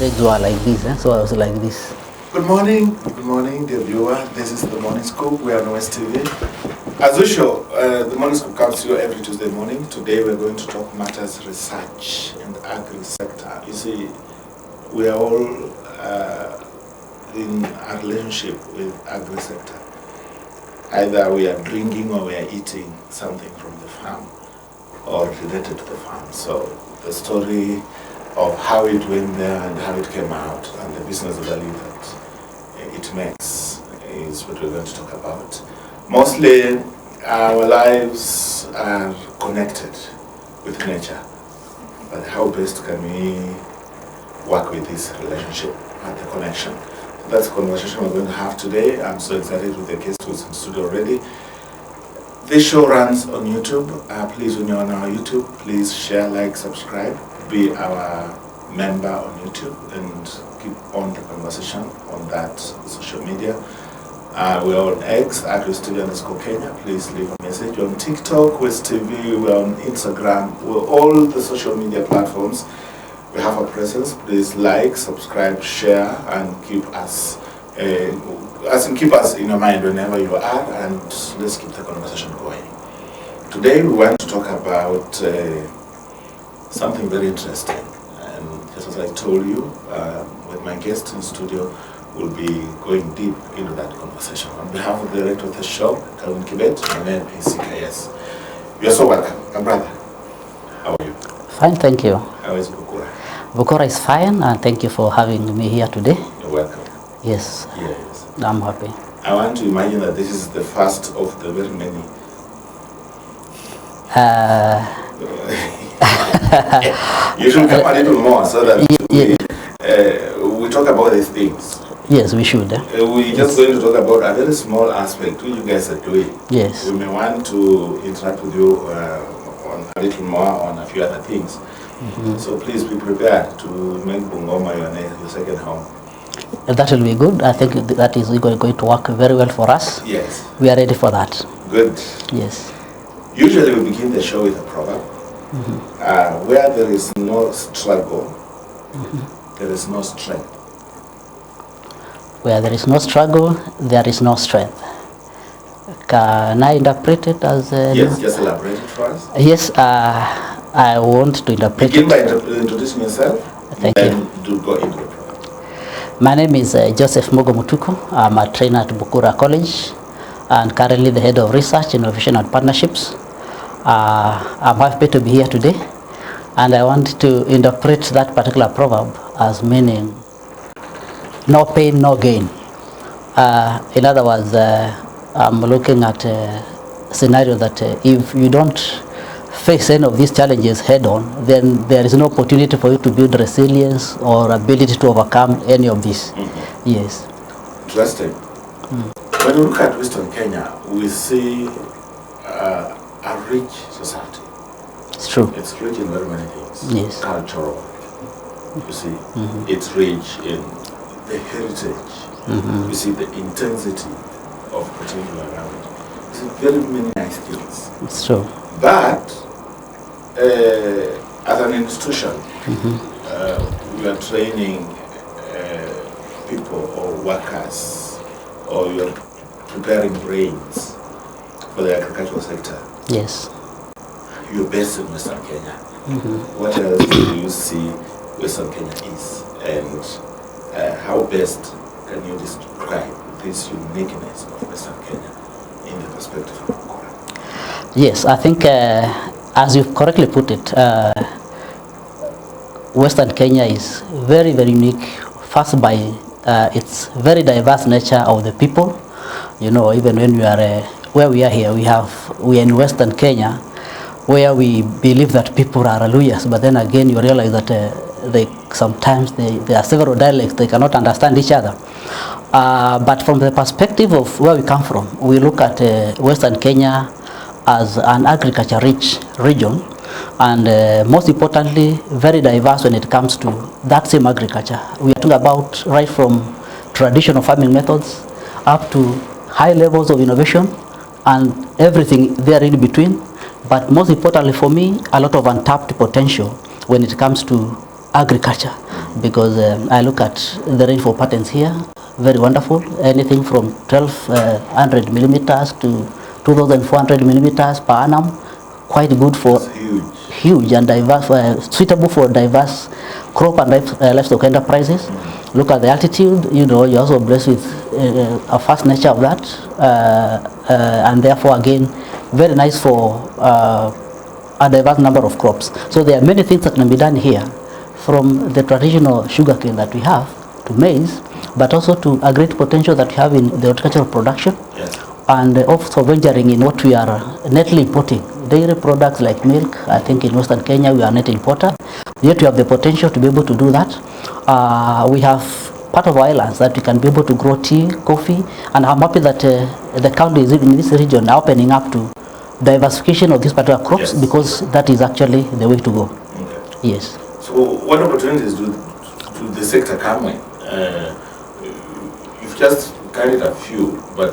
legs were like this, so I was like this. Good morning, dear viewer. This is the Morning Scoop. We are on West TV. As usual, the Morning Scoop comes to you every Tuesday morning. Today we're going to talk matters research and agri sector. You see, we are all in a relationship with agri sector. Either we are drinking or we are eating something from the farm or related to the farm. So the story of how it went there and how it came out and the business value that it makes is what we're going to talk about. Mostly our lives are connected with nature, but how best can we work with this relationship and the connection? So that's the conversation we're going to have today. I'm so excited with the guest who's in the studio already. This show runs on YouTube. Please, when you're on our YouTube, please share, like, subscribe, be our member on YouTube and keep on the conversation on that social media. We're on X, @WestTV_Kenya. Please leave a message. We're on TikTok, West TV. We're on Instagram. We're all the social media platforms. We have a presence. Please like, subscribe, share, and keep us keep us in your mind whenever you are, and let's keep the conversation going. Today we want to talk about something very interesting, and just as I told you, with my guest in studio, we'll be going deep into that conversation. On behalf of the director of the show, Calvin Kibet, my name is CKS. You're so welcome, my brother. How are you? Fine, thank you. How is Bukura? Bukura is fine, and thank you for having me here today. You're welcome. Yes, Yes. I'm happy. I want to imagine that this is the first of the very many. You should come a little more so that we talk about these things. Yes, we should. We're just going to talk about a very small aspect which you guys are doing. Yes. We may want to interact with you on a little more on a few other things. So please be prepared to make Bungoma your second home. That will be good. I think that is going to work very well for us. Yes. We are ready for that. Good. Yes. Usually we begin the show with a proverb. Where there is no struggle, there is no strength. Where there is no struggle, there is no strength. Can I interpret it as... yes, just elaborate it for us. Yes, I want to interpret Begin it. by introducing yourself. Thank then you. Do go into the program. My name is Joseph Mogo Mutuku. I'm a trainer at Bukura College and currently the head of research, innovation and partnerships. I'm happy to be here today, and I want to interpret that particular proverb as meaning no pain, no gain. In other words, I'm looking at a scenario that if you don't face any of these challenges head on, then there is no opportunity for you to build resilience or ability to overcome any of this. Yes. Interesting. When we look at Western Kenya, we see a rich society. It's true. It's rich in very many things. Yes. Cultural. You see, it's rich in the heritage. You see the intensity of particular language. You see very many nice things. It's true. But as an institution, we are training people or workers, or you are preparing brains for the agricultural sector. Yes. You're based in Western Kenya. What else do you see Western Kenya is, and how best can you describe this uniqueness of Western Kenya in the perspective of Bukura? Yes, I think as you've correctly put it, Western Kenya is very, very unique. First by its very diverse nature of the people. You know, even when we are where we are here, we are in Western Kenya, where we believe that people are Luyas, but then again you realize that sometimes there are several dialects, they cannot understand each other. But from the perspective of where we come from, we look at Western Kenya as an agriculture-rich region, and most importantly, very diverse when it comes to that same agriculture. We are talking about right from traditional farming methods up to high levels of innovation and everything there in between. But most importantly for me, a lot of untapped potential when it comes to agriculture. because I look at the rainfall patterns here, very wonderful. Anything from 1200 millimeters to 2400 millimeters per annum, quite good for huge and diverse, suitable for diverse crop and livestock enterprises. Look at the altitude, you know, you're also blessed with a fast nature of that, and therefore again, very nice for a diverse number of crops. So there are many things that can be done here, from the traditional sugarcane that we have to maize, but also to a great potential that we have in the horticultural production. Yes. And also venturing in what we are netly importing. Dairy products like milk, I think in Western Kenya we are net importer. Yet we have the potential to be able to do that. We have part of our islands that we can be able to grow tea, coffee, and I'm happy that the counties in this region are opening up to diversification of these particular crops, Yes. because that is actually the way to go. Okay. Yes. So what opportunities do the sector come with? You've just carried a few, but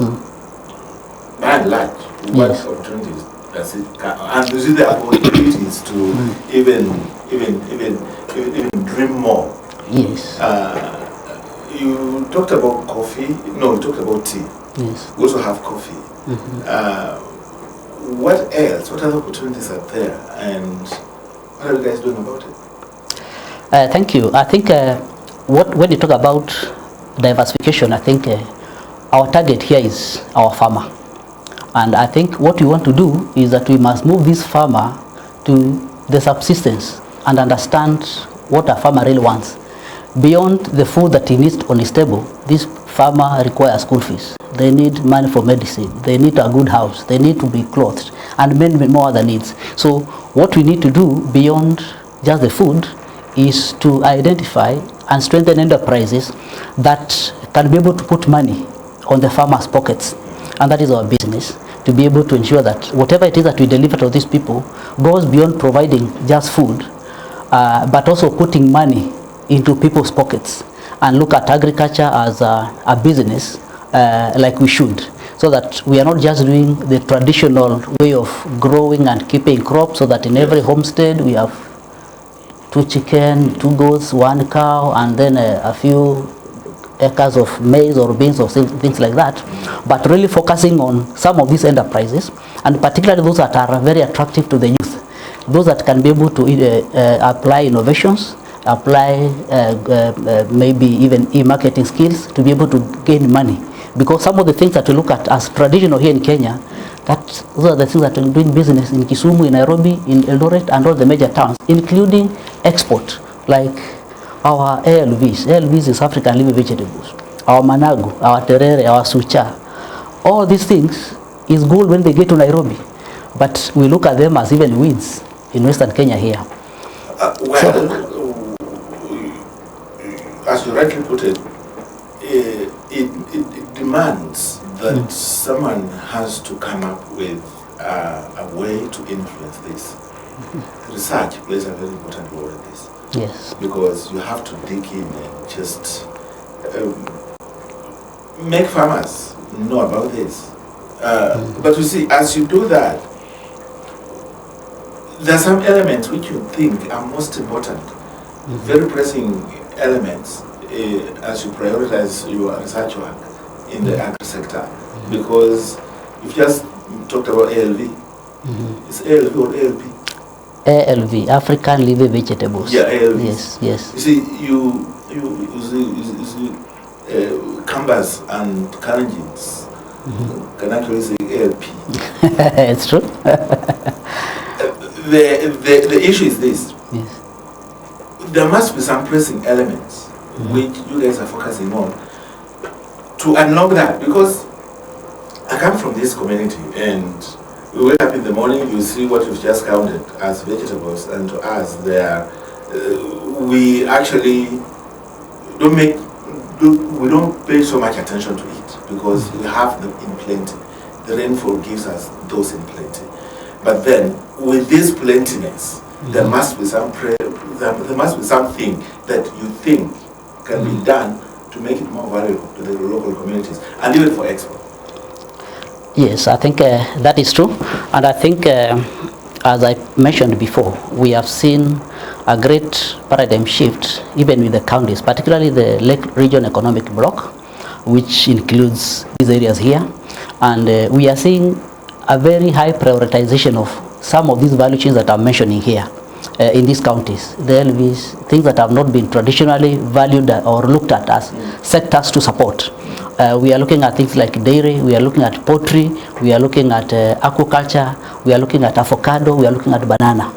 by and large, what Yes. opportunities does it come? And is it the opportunities to even dream more? Yes. You talked about coffee. No, you talked about tea. Yes. We also have coffee. What else? What other opportunities are there? And what are you guys doing about it? Thank you. I think when you talk about diversification, I think our target here is our farmer. And I think what we want to do is that we must move this farmer to the subsistence and understand what a farmer really wants. Beyond the food that he needs on his table, this farmer requires school fees. They need money for medicine. They need a good house. They need to be clothed, and many more other needs. So what we need to do beyond just the food is to identify and strengthen enterprises that can be able to put money on the farmers' pockets. And that is our business, to be able to ensure that whatever it is that we deliver to these people goes beyond providing just food, but also putting money into people's pockets, and look at agriculture as a business like we should, so that we are not just doing the traditional way of growing and keeping crops, so that in every homestead we have 2 chicken, 2 goats, 1 cow, and then a few acres of maize or beans or things like that, but really focusing on some of these enterprises, and particularly those that are very attractive to the youth, those that can be able to apply innovations, apply maybe even e-marketing skills to be able to gain money. Because some of the things that we look at as traditional here in Kenya, those are the things that we're doing business in Kisumu, in Nairobi, in Eldoret, and all the major towns, including export, like our ALVs. ALVs is African leafy vegetables, our managu, our terere, our sucha. All these things is good when they get to Nairobi, but we look at them as even weeds in Western Kenya here. As you rightly put it, it demands that someone has to come up with a way to influence this. Research plays a very important role in this. Yes. Because you have to dig in and just make farmers know about this. But you see, as you do that, there are some elements which you think are most important, very pressing elements as you prioritize your research work in the agri sector. Because you've just talked about ALV. It's ALV or ALP? ALV, African leafy vegetables. Yeah, ALV. Yes, yes. You see, you see Kambas and Kalenjins can actually say ALP. It's true. The issue is this. Yes. There must be some pressing elements which you guys are focusing on to unlock that, because I come from this community and we wake up in the morning, you see what you've just counted as vegetables, and to us we actually don't pay so much attention to it because we have them in plenty. The rainfall gives us those in plenty. But then with this plentiness, there must be there must be something that you think can be done to make it more valuable to the local communities and even for export. Yes, I think that is true. And I think, as I mentioned before, we have seen a great paradigm shift, even with the counties, particularly the Lake Region Economic Bloc, which includes these areas here. And we are seeing a very high prioritization of some of these value chains that I'm mentioning here in these counties. The LVs, things that have not been traditionally valued or looked at as sectors to support. We are looking at things like dairy, we are looking at poultry, we are looking at aquaculture, we are looking at avocado, we are looking at banana.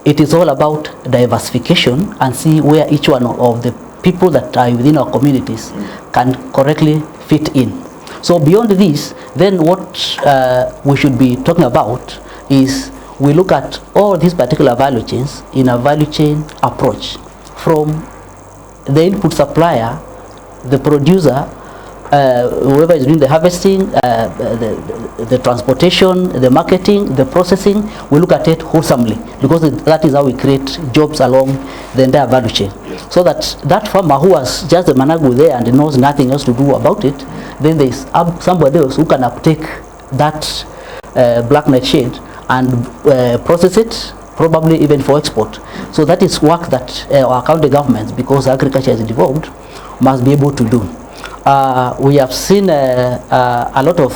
It is all about diversification and see where each one of the people that are within our communities can correctly fit in. So beyond this, then what we should be talking about is we look at all these particular value chains in a value chain approach, from the input supplier, the producer, whoever is doing the harvesting, the transportation, the marketing, the processing. We look at it wholesomely, because that is how we create jobs along the entire value chain. Yes. So that farmer who has just the managu there and knows nothing else to do about it, then there is somebody else who can uptake that black nightshade and process it, probably even for export. So that is work that our county governments, because agriculture is involved, must be able to do. We have seen a lot of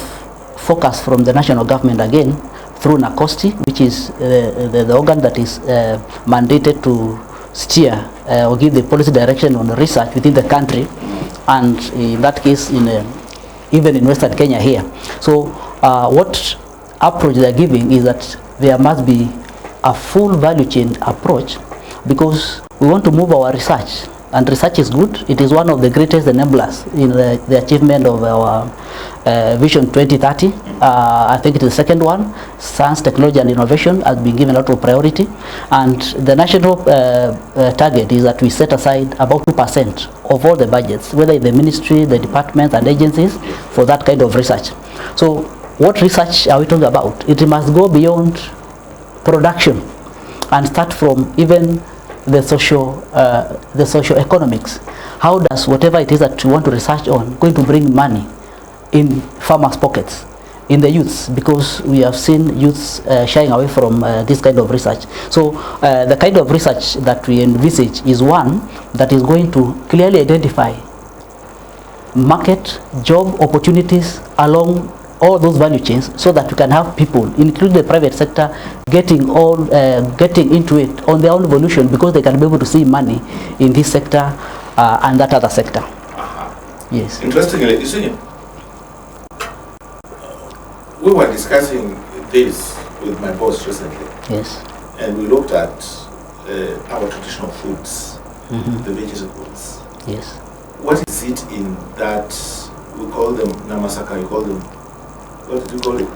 focus from the national government again through NACOSTI, which is the organ that is mandated to steer or give the policy direction on the research within the country, and in that case even in Western Kenya here. So what approach they are giving is that there must be a full value chain approach, because we want to move our research, and research is good. It is one of the greatest enablers in the achievement of our Vision 2030. I think it is the second one. Science, technology and innovation has been given a lot of priority, and the national target is that we set aside about 2% of all the budgets, whether in the ministry, the departments and agencies, for that kind of research. So what research are we talking about? It must go beyond production and start from even the socio-economics. How does whatever it is that you want to research on going to bring money in farmers' pockets, in the youths, because we have seen youths shying away from this kind of research. So the kind of research that we envisage is one that is going to clearly identify market, job opportunities along all those value chains, so that we can have people, including the private sector, getting into it on their own evolution, because they can be able to see money in this sector and that other sector. Yes. Interestingly, you see, we were discussing this with my boss recently. Yes. And we looked at our traditional foods, the vegetables. Yes. What is it in that, we call them namasaka, you call them, what did you call it?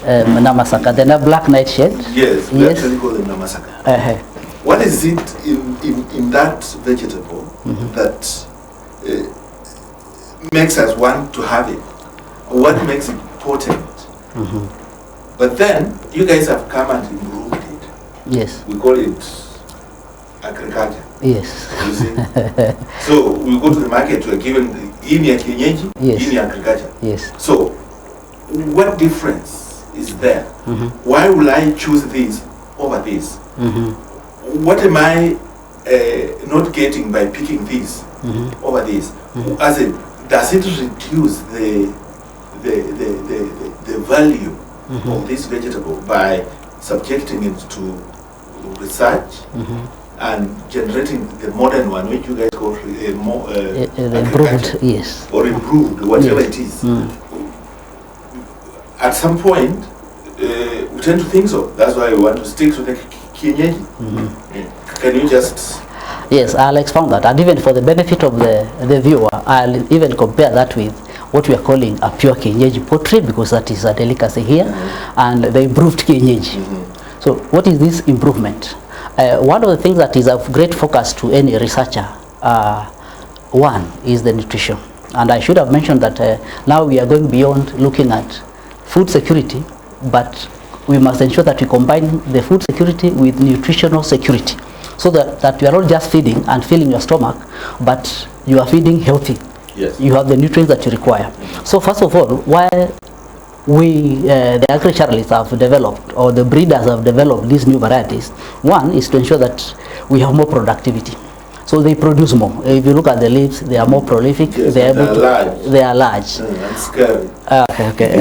Namasaka, the black nightshade. Yes, we actually call them namasaka. What is it in that vegetable that makes us want to have it? What makes it potent? But then you guys have come and improved it. Yes. We call it agriculture. Yes. You see? So we go to the market, we are given in kienyeji, yes, in agriculture. Yes. So what difference is there? Why will I choose this over this? What am I not getting by picking this over this? As in, does it reduce the value of this vegetable by subjecting it to research and generating the modern one, which you guys call more improved, yes, or improved, whatever it is? At some point, we tend to think so. That's why we want to stick to the kienyeji. Can you just... Yes, I'll expound that. And even for the benefit of the viewer, I'll even compare that with what we are calling a pure kienyeji poultry, because that is a delicacy here, and the improved kienyeji. So what is this improvement? One of the things that is of great focus to any researcher, one is the nutrition. And I should have mentioned that now we are going beyond looking at food security, but we must ensure that we combine the food security with nutritional security, so that you are not just feeding and filling your stomach, but you are feeding healthy. Yes. You have the nutrients that you require. So first of all, while the agriculturalists have developed, or the breeders have developed these new varieties. One is to ensure that we have more productivity. So they produce more. If you look at the leaves, they are more prolific. Yes, they are large. They are large. And scary. Okay.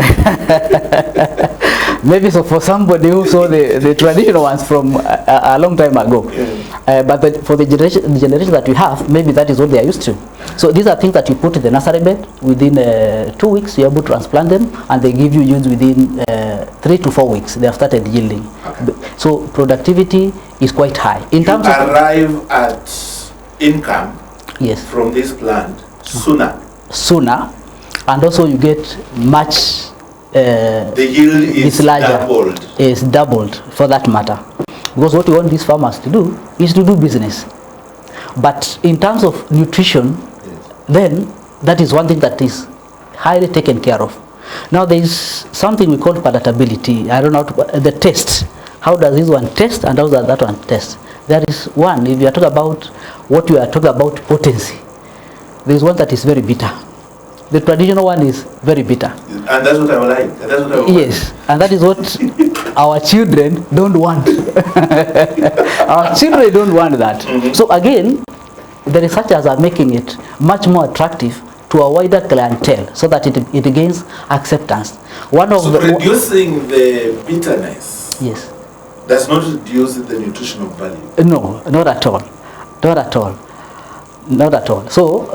Maybe so for somebody who saw the traditional ones from a long time ago. Yeah. But for the generation that we have, maybe that is what they are used to. So these are things that you put in the nursery bed. Within 2 weeks, you're able to transplant them, and they give you yields within 3 to 4 weeks. They have started yielding. Okay. So productivity is quite high. In terms of arrive at income, yes, from this plant sooner, and also you get much. The yield is doubled. Is doubled for that matter, because what we want these farmers to do is to do business. But in terms of nutrition, Yes. then that is one thing that is highly taken care of. Now there is something we call palatability. I don't know the taste. How does this one taste and how does that one taste? There is one, if you are talking about what you are talking about potency, there is one that is very bitter. The traditional one is very bitter. And that's what I would like. That's what I would Yes, and that is what our children don't want. Our children don't want that. So again, the researchers are making it much more attractive to a wider clientele so that it gains acceptance. One of So reducing the bitterness yes. does not reduce the nutritional value. No, not at all. Not at all. Not at all. So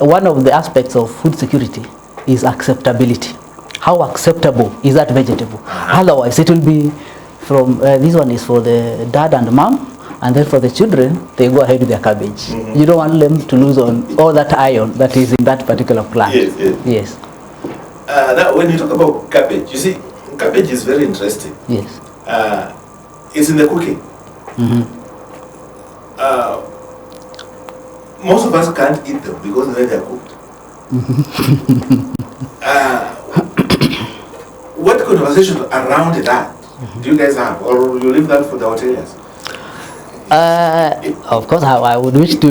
one of the aspects of food security is acceptability. How acceptable is that vegetable? Otherwise, it will be from this one is for the dad and mom, and then for the children, they go ahead with their cabbage. You don't want them to lose on all that iron that is in that particular plant. Yes. Now, when you talk about cabbage, you see, cabbage is very interesting. Yes. It's in the cooking. Most of us can't eat them because they are cooked. What conversation around that do you guys have, or you leave that for the hoteliers? Of course, I would wish to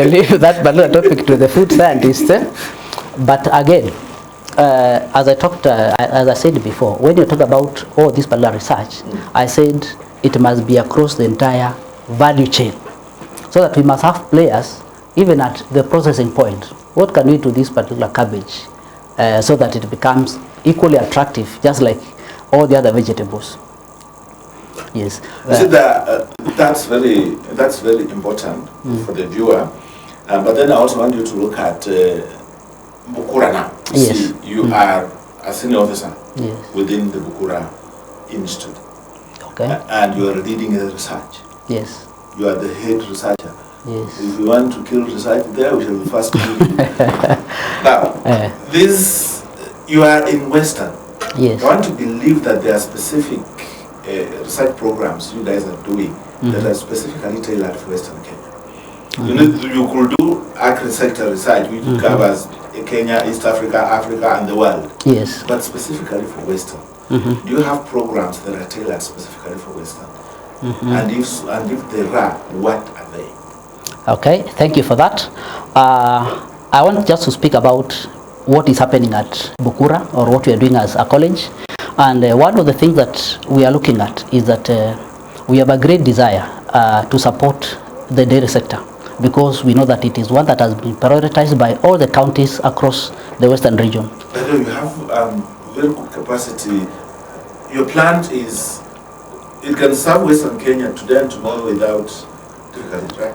leave that particular topic to the food scientists. But again, as I said before, when you talk about all this particular research, I said it must be across the entire value chain, so that we must have players even at the processing point. What can we do to this particular cabbage so that it becomes equally attractive, just like all the other vegetables? Yes. You see that that's very important for the viewer. But then I also want you to look at Bukura now. Yes. See, you are a senior officer Yes. within the Bukura Institute. Okay. And you are leading the research. Yes. You are the head researcher. Yes. If you want to kill research there, we shall be first kill you. Now, you are in Western. Yes. I want to believe that there are specific research programs you guys are doing that are specifically tailored for Western Kenya. You know, you could do agri-sector research which covers Kenya, East Africa, Africa, and the world. Yes. But specifically for Western. Do you have programs that are tailored specifically for Western? And if there are, what are they? Okay, thank you for that. I want just to speak about what is happening at Bukura, or what we are doing as a college. And one of the things that we are looking at is that we have a great desire to support the dairy sector, because we know that it is one that has been prioritized by all the counties across the Western region. But you have very good capacity. Your plant it can serve Western Kenya today and tomorrow without difficulty, right?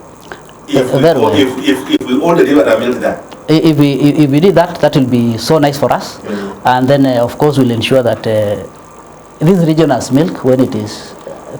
If we all deliver the milk there. If we did that, that will be so nice for us. And then of course we'll ensure that this region has milk when it is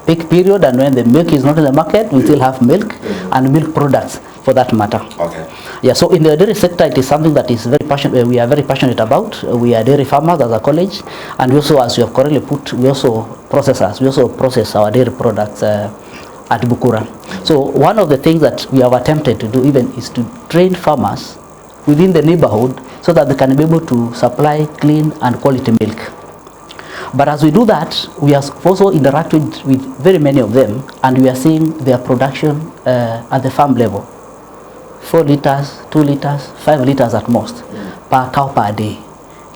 peak period, and when the milk is not in the market, we still have milk and milk products for that matter. Okay. Yeah, so in the dairy sector, it is something that is very passionate. We are very passionate about. We are dairy farmers as a college, and we also, as you have correctly put, we also processors. We also process our dairy products at Bukura. So one of the things that we have attempted to do even is to train farmers within the neighborhood so that they can be able to supply clean and quality milk. But as we do that, we have also interacted with very many of them, and we are seeing their production at the farm level. 4 liters, 2 liters, 5 liters at most per cow per day.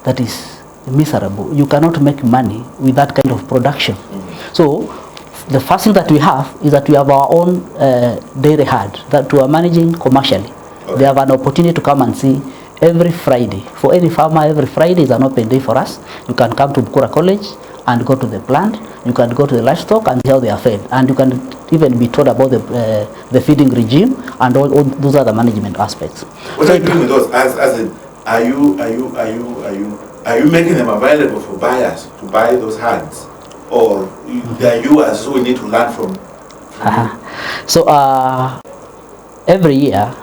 That is miserable. You cannot make money with that kind of production. So the first thing that we have is that we have our own dairy herd that we are managing commercially. They have an opportunity to come and see every Friday. For any farmer, every Friday is an open day for us. You can come to Bukura College and go to the plant. You can go to the livestock and see how they are fed. And you can even be told about the feeding regime and all those other management aspects. What are you doing with those? Are you making them available for buyers to buy those herds? Or they are yours, so we need to learn from you? So every year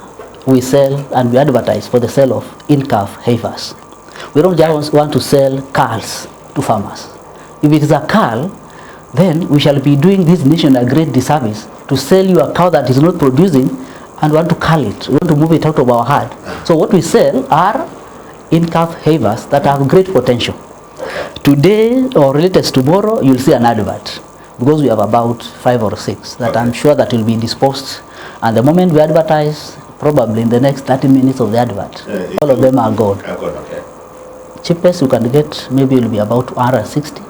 we sell and we advertise for the sale of in-calf heifers. We don't just want to sell calves to farmers. If it is a cow, then we shall be doing this nation a great disservice to sell you a cow that is not producing and want to cull it. We want to move it out of our herd. So what we sell are in-calf heifers that have great potential. Today or latest tomorrow, you'll see an advert because we have about 5 or 6 that I'm sure that will be disposed. And the moment we advertise, probably in the next 30 minutes of the advert, all of them are gone. Okay. Cheapest you can get maybe will be about 160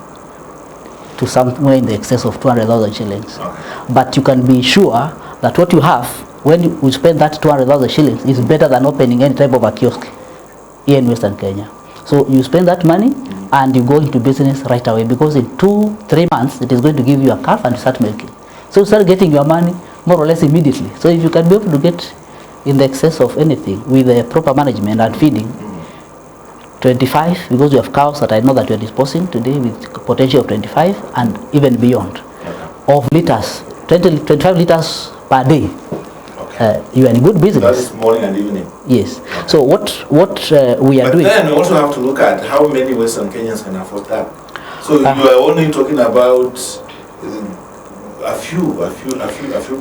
to somewhere in the excess of 200,000 shillings. Okay. But you can be sure that what you have when you spend that 200,000 shillings is better than opening any type of a kiosk here in Western Kenya. So you spend that money and you go into business right away, because in 2-3 months it is going to give you a calf and you start milking. So you start getting your money more or less immediately. So if you can be able to get in the excess of anything with the proper management and feeding, 25, because you have cows that I know that you are disposing today with potential of 25 and even beyond of liters, 25 liters per day. You are in good business. That is morning and evening. Yes. So what we are doing. But then we also have to look at how many Western Kenyans can afford that. So you are only talking about a few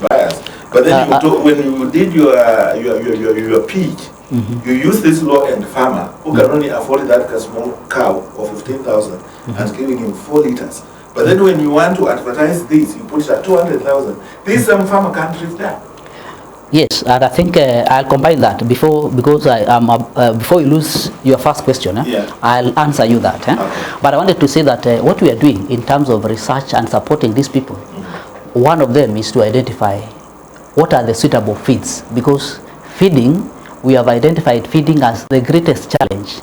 buyers. But then when you did your pitch, you use this low-end farmer who can only afford that small cow of 15,000 and giving him 4 liters. But then when you want to advertise this, you put it at 200,000. This some farmer can't reach that. Yes, and I think I'll combine that before you lose your first question. I'll answer you that. Okay. But I wanted to say that what we are doing in terms of research and supporting these people, one of them is to identify what are the suitable feeds, because feeding, we have identified feeding as the greatest challenge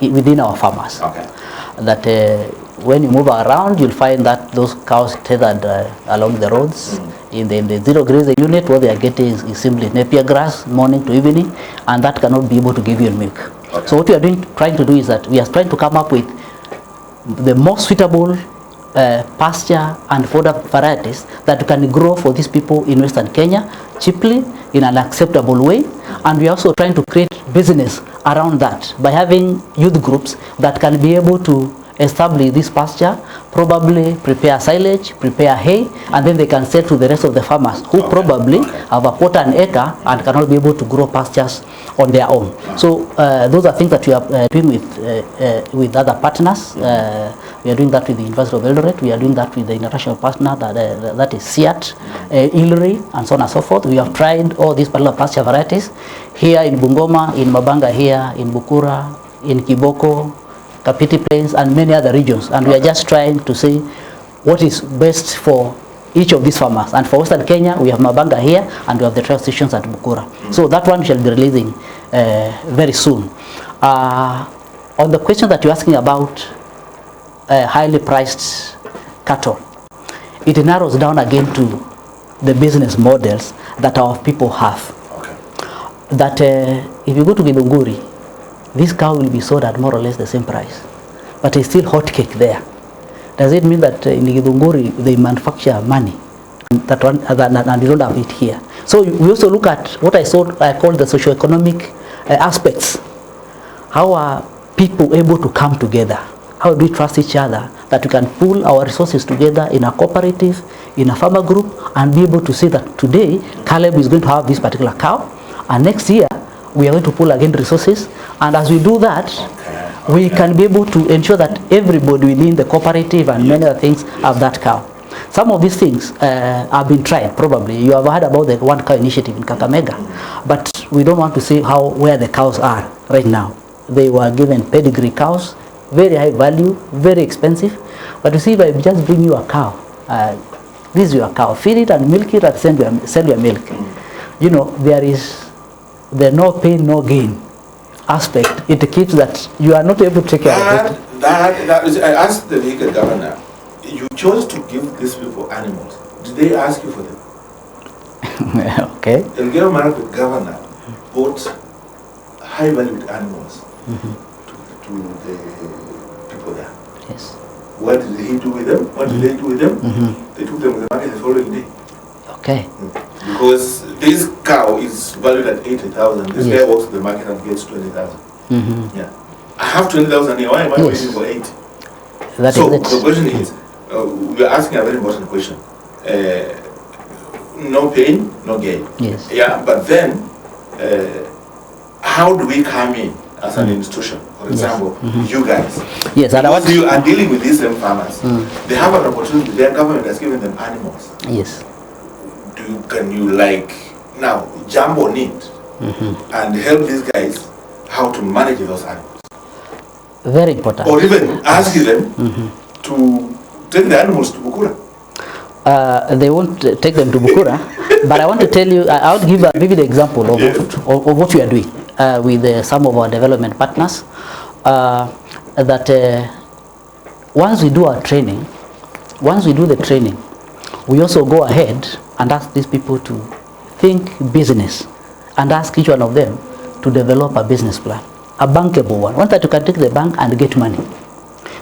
within our farmers. Okay. That when you move around, you'll find that those cows tethered along the roads. In the zero grazing unit, what they are getting is simply napier grass morning to evening, and that cannot be able to give you milk. Okay. So what we are trying to do is that we are trying to come up with the most suitable pasture and fodder varieties that you can grow for these people in Western Kenya cheaply in an acceptable way. And we are also trying to create business around that by having youth groups that can be able to establish this pasture, probably prepare silage, prepare hay, and then they can sell to the rest of the farmers who probably have a quarter an acre and cannot be able to grow pastures on their own. So those are things that we are doing with other partners. We are doing that with the University of Eldoret. We are doing that with the international partner that is SIAT, ILRI, and so on and so forth. We have tried all these particular pasture varieties here in Bungoma, in Mabanga here, in Bukura, in Kiboko, Kapiti Plains, and many other regions, and we are just trying to see what is best for each of these farmers. And for Western Kenya, we have Mabanga here, and we have the trial stations at Bukura. So that one shall be releasing very soon. On the question that you're asking about highly priced cattle, it narrows down again to the business models that our people have. Okay. That if you go to Githunguri, this cow will be sold at more or less the same price, but it's still hot cake there. Does it mean that in Githunguri they manufacture money and they don't have it here? So we also look at what I call the socio-economic aspects. How are people able to come together? How do we trust each other that we can pool our resources together in a cooperative, in a farmer group, and be able to say that today Caleb is going to have this particular cow, and next year we are going to pool again resources, and as we do that, we can be able to ensure that everybody within the cooperative and many other things have that cow. Some of these things have been tried. Probably you have heard about the One Cow initiative in Kakamega, but we don't want to say where the cows are right now. They were given pedigree cows very high value, very expensive. But you see, if I just bring you a cow, this is your cow, feed it and milk it and sell your milk. You know, there is the no pain, no gain aspect. It keeps that you are not able to take care of it. That is, I asked the legal governor, you chose to give these people animals. Did they ask you for them? Okay. The governor bought high-valued animals to the people there. Yes. What did he do with them? What did they do with them? They took them to the market the following day. Okay. Because this cow is valued at 80,000. This guy walks to the market and gets 20,000. Yeah. I have 20,000 here. Why am I waiting for 80? So the question is, we are asking a very important question. No pain, no gain. Yes. Yeah, but then how do we come in as an institution? For example, you guys. Yes, and because you are dealing with these same farmers. They have an opportunity. Their government has given them animals. Yes. Can you like now jump on it and help these guys how to manage those animals? Very important. Or even ask them to take the animals to Bukura. They won't take them to Bukura, but I want to tell you, I would give a vivid example of what we are doing with some of our development partners. That once we do our training, once we do the training, we also go ahead and ask these people to think business and ask each one of them to develop a business plan, a bankable one that you can take to the bank and get money.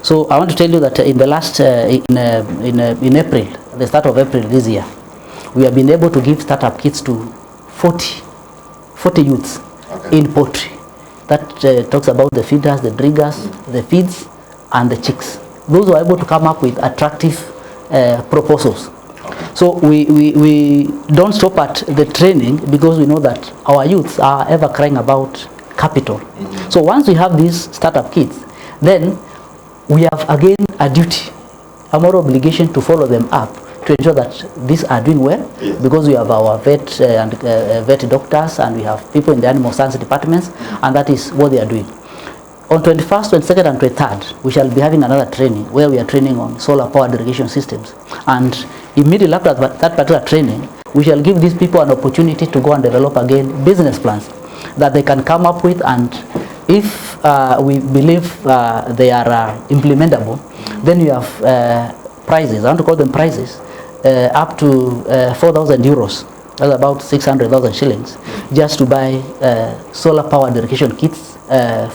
So I want to tell you that in the last, in April, the start of April this year, we have been able to give startup kits to 40 youths in poultry. That talks about the feeders, the driggers, the feeds, and the chicks. Those who are able to come up with attractive proposals. So we don't stop at the training because we know that our youths are ever crying about capital. So once we have these startup kits, then we have again a duty, a moral obligation to follow them up to ensure that these are doing well, because we have our vet and vet doctors, and we have people in the animal science departments, and that is what they are doing. On 21st, 22nd, and 23rd, we shall be having another training where we are training on solar-powered irrigation systems. And immediately after that particular training, we shall give these people an opportunity to go and develop again business plans that they can come up with, and if we believe they are implementable, then you have prizes. I want to call them prizes, up to 4,000 euros. That's about 600,000 shillings, just to buy solar-powered irrigation kits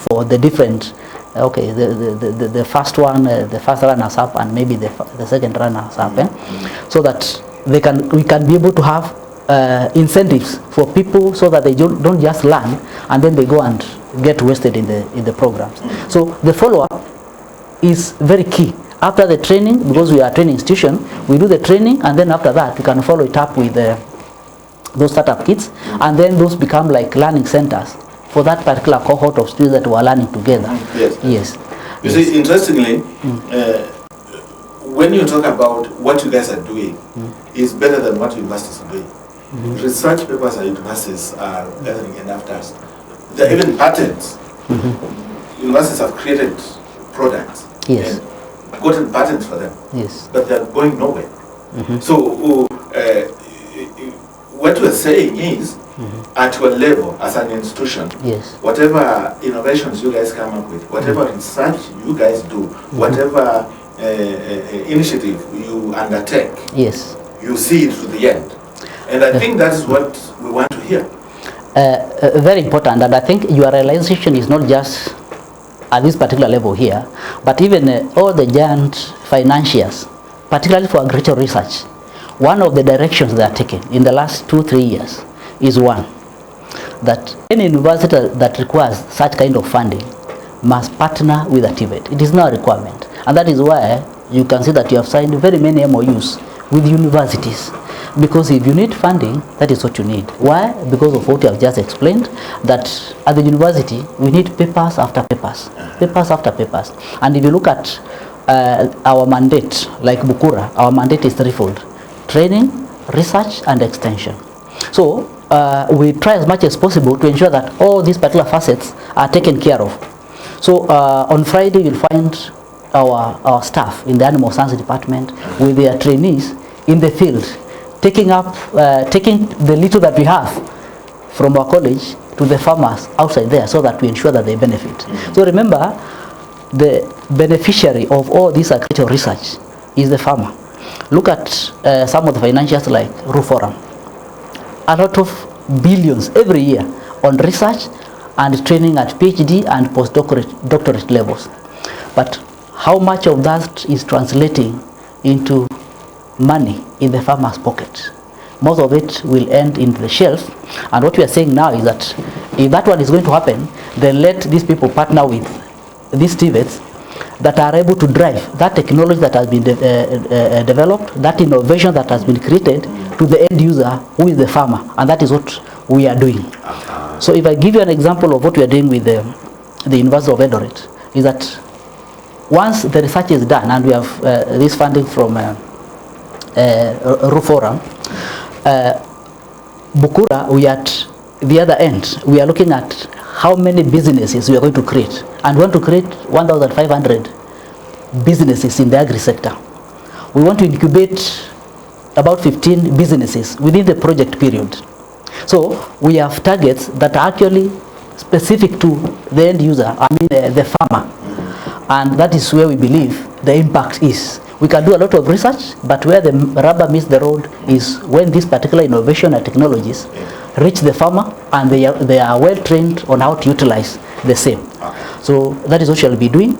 for the different, the first one, the first runners up, and maybe the second runners up, so that we can be able to have incentives for people, so that they don't just learn and then they go and get wasted in the programs. So the follow-up is very key. After the training, because we are a training institution, we do the training, and then after that we can follow it up with those startup kits, and then those become like learning centers for that particular cohort of students that were learning together. Yes. You see, interestingly, when you talk about what you guys are doing, is better than what universities are doing. Research papers at universities are gathering enough dust. There are even patents. Universities have created products. Yes. And gotten patents for them. Yes. But they're going nowhere. So what we're saying is, at your level as an institution, whatever innovations you guys come up with, whatever research you guys do, whatever initiative you undertake, you see it to the end. And I think that is what we want to hear. Very important, and I think your realization is not just at this particular level here, but even all the giant financiers, particularly for agricultural research. One of the directions they are taking in the last 2-3 years is one, that any university that requires such kind of funding must partner with a TVET. It is not a requirement, and that is why you can see that you have signed very many MOUs with universities. Because if you need funding, that is what you need. Why? Because of what you have just explained, that at the university, we need papers after papers, papers after papers. And if you look at our mandate, like Bukura, our mandate is threefold: training, research, and extension. So we try as much as possible to ensure that all these particular facets are taken care of. So on Friday you'll find our staff in the animal science department with their trainees in the field, taking the little that we have from our college to the farmers outside there, so that we ensure that they benefit. So remember, the beneficiary of all this agricultural research is the farmer. Look at some of the financials like RUFORUM. A lot of billions every year on research and training at PhD and postdoctorate levels. But how much of that is translating into money in the farmer's pocket? Most of it will end in the shelf. And what we are saying now is that if that one is going to happen, then let these people partner with these TVETs that are able to drive that technology that has been developed, that innovation that has been created to the end user, who is the farmer. And that is what we are doing. So if I give you an example of what we are doing with the University of Eldoret, is that once the research is done and we have this funding from RUFORUM, Bukura, we are at the other end. We are looking at how many businesses we are going to create. And we want to create 1,500 businesses in the agri sector. We want to incubate about 15 businesses within the project period. So we have targets that are actually specific to the end user, the farmer. And that is where we believe the impact is. We can do a lot of research, but where the rubber meets the road is when this particular innovation and technologies reach the farmer and they are well trained on how to utilize the same. So that is what we shall be doing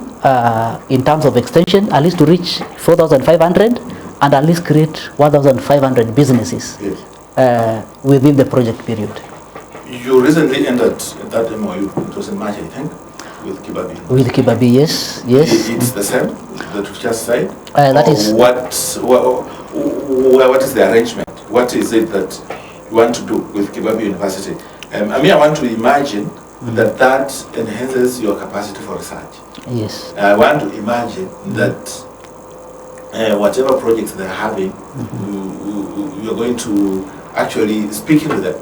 in terms of extension, at least to reach 4,500 and at least create 1,500 businesses within the project period. You recently entered that MOU, it was in March, I think, with Kibabi. With Kibabi, yes. It's the same that you just said? That is. What is the arrangement? What is it that you want to do with Kibabi University? I want to imagine that enhances your capacity for research. Yes. I want to imagine that whatever projects they're having, you are going to actually speak to them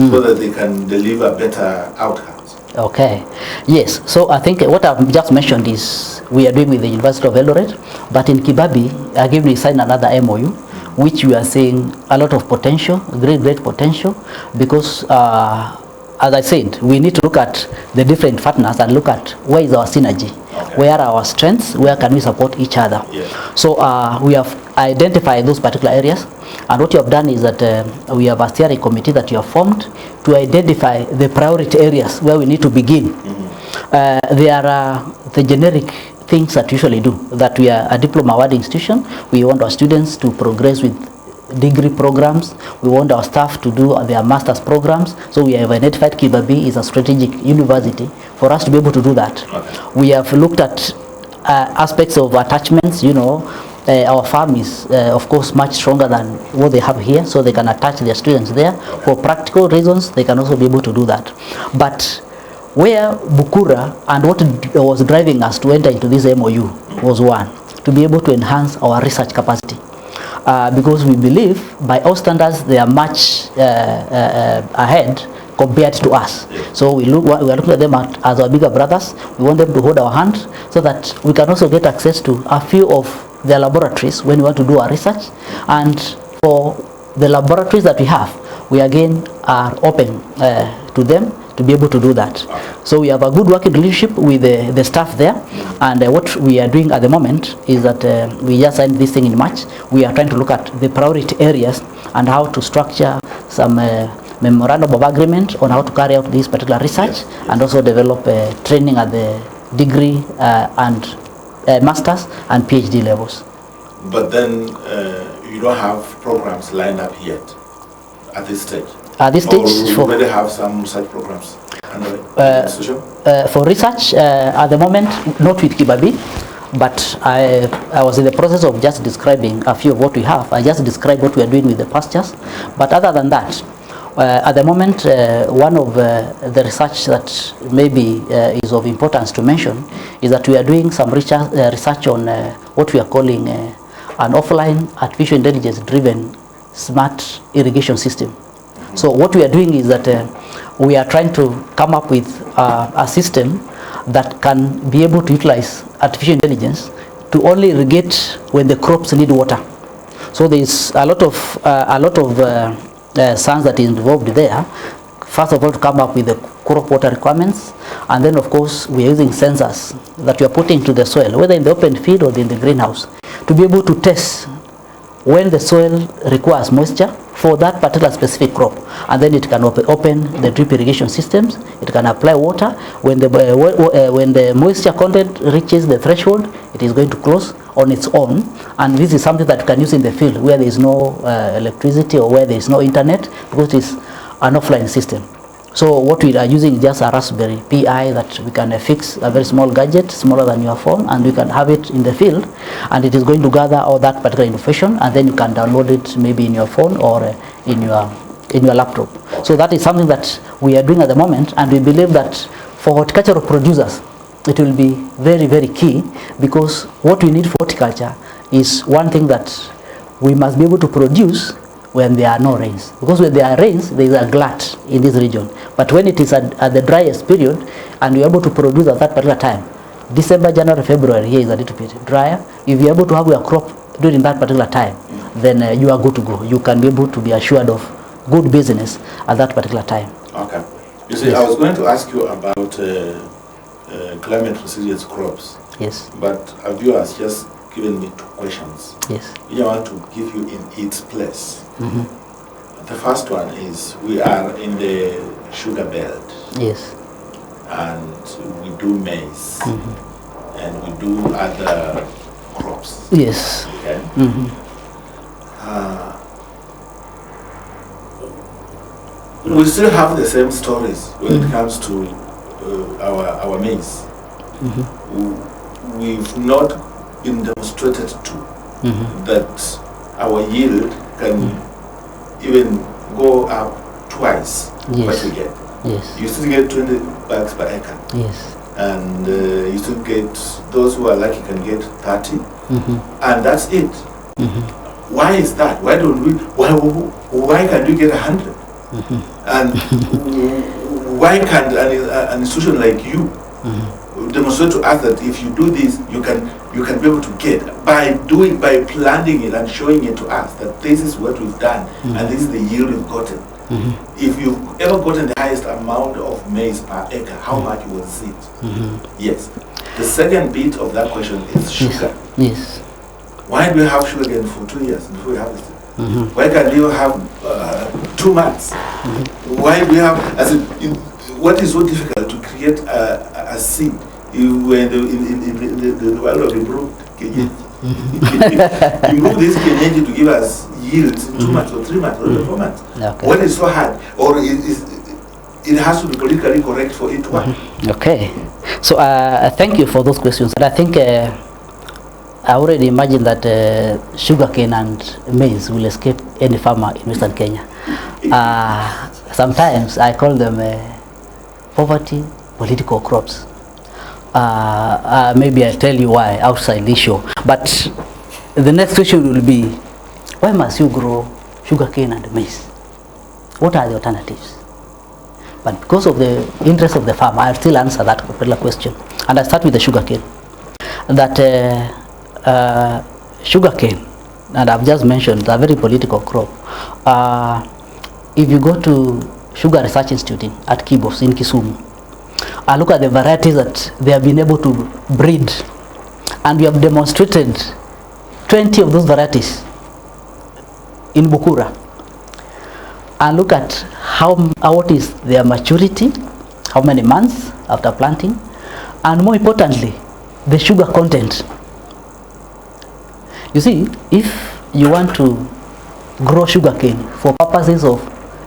so that they can deliver better outcomes. Okay. Yes. So I think what I've just mentioned is we are doing with the University of Eldoret, but in Kibabi, again we signed another MOU, which we are seeing a lot of potential, great potential, because as I said, we need to look at the different partners and look at where is our synergy, where are our strengths, where can we support each other. So we have identified those particular areas, and what you have done is that we have a steering committee that you have formed to identify the priority areas where we need to begin. There are the generic things that we usually do, that we are a diploma award institution. We want our students to progress with degree programs. We want our staff to do their master's programs. So we have identified Kibabi is a strategic university for us to be able to do that. We have looked at aspects of attachments. Our farm is of course much stronger than what they have here, so they can attach their students there. For practical reasons, they can also be able to do that. But where Bukura and what was driving us to enter into this MOU was one, to be able to enhance our research capacity. Because we believe by all standards they are much ahead compared to us. So we are looking at them as our bigger brothers. We want them to hold our hand so that we can also get access to a few of their laboratories when we want to do our research. And for the laboratories that we have, we again are open to them to be able to do that. So we have a good working relationship with the staff there, and what we are doing at the moment is that we just signed this thing in March. We are trying to look at the priority areas and how to structure some memorandum of agreement on how to carry out this particular research, and also develop training at the degree and master's and PhD levels. But then you don't have programs lined up yet at this stage? At this stage, you already have some such programs for research at the moment, not with Kibabi, but I was in the process of just describing a few of what we have. I just described what we are doing with the pastures, but other than that, at the moment, one of the research that maybe is of importance to mention is that we are doing some research on what we are calling an offline artificial intelligence driven smart irrigation system. So what we are doing is that we are trying to come up with a system that can be able to utilize artificial intelligence to only irrigate when the crops need water. So there is a lot of science that is involved there. First of all, to come up with the crop water requirements, and then of course we are using sensors that we are putting into the soil, whether in the open field or in the greenhouse, to be able to test when the soil requires moisture for that particular specific crop, and then it can open the drip irrigation systems. It can apply water when the moisture content reaches the threshold. It is going to close on its own, and this is something that you can use in the field where there is no electricity or where there is no internet, because it is an offline system. So what we are using is just a Raspberry Pi that we can fix a very small gadget, smaller than your phone, and we can have it in the field, and it is going to gather all that particular information, and then you can download it maybe in your phone or in your laptop. So that is something that we are doing at the moment, and we believe that for horticultural producers it will be very, very key, because what we need for horticulture is one thing that we must be able to produce when there are no rains, because when there are rains there is a glut in this region. But when it is at the driest period and you're able to produce at that particular time, December, January, February, here is a little bit drier. If you're able to have your crop during that particular time, then you are good to go. You can be able to be assured of good business at that particular time. Okay. You see, yes. I was going to ask you about climate resilient crops. Yes. But a viewer has just given me two questions. Yes. I want to give you in its place. Mm-hmm. The first one is, we are in the sugar belt. Yes. And we do maize. Mm-hmm. And we do other crops. Yes. Okay. Mm-hmm. We still have the same stories when it comes to our maize. Mm-hmm. We've not been demonstrated to that our yield can even go up twice what we get. Yes. You still get 20 bags per acre. Yes. And you still get, those who are lucky can get 30. And that's it. Why is that? Why don't we, why can't we get 100? And why can't an institution like you demonstrate to us that if you do this, you can be able to get, by planning it and showing it to us that this is what we've done and this is the yield we've gotten. If you've ever gotten the highest amount of maize per acre, how much was it? Yes. The second bit of that question is sugar. Yes. Why do we have sugar again for 2 years before we harvest it? Why can't you have 2 months? Why do we have, what is so difficult to create a seed in the world of improved kienyeji? Improve this kienyeji to give us yields in 2 months or 3 months or 4 months. Okay. What is so hard? Or it has to be politically correct for it to work? Okay. So thank you for those questions. And I think I already imagine that sugarcane and maize will escape any farmer in Western Kenya. Sometimes I call them poverty political crops. Maybe I'll tell you why outside this show. But the next question will be, why must you grow sugarcane and maize? What are the alternatives? But because of the interest of the farmer, I'll still answer that particular question. And I start with the sugarcane. That sugarcane, and I've just mentioned, a very political crop. If you go to Sugar Research Institute at Kibos in Kisumu, look at the varieties that they have been able to breed, and we have demonstrated 20 of those varieties in Bukura. And look at what is their maturity, how many months after planting, and more importantly, the sugar content. You see, if you want to grow sugarcane for purposes of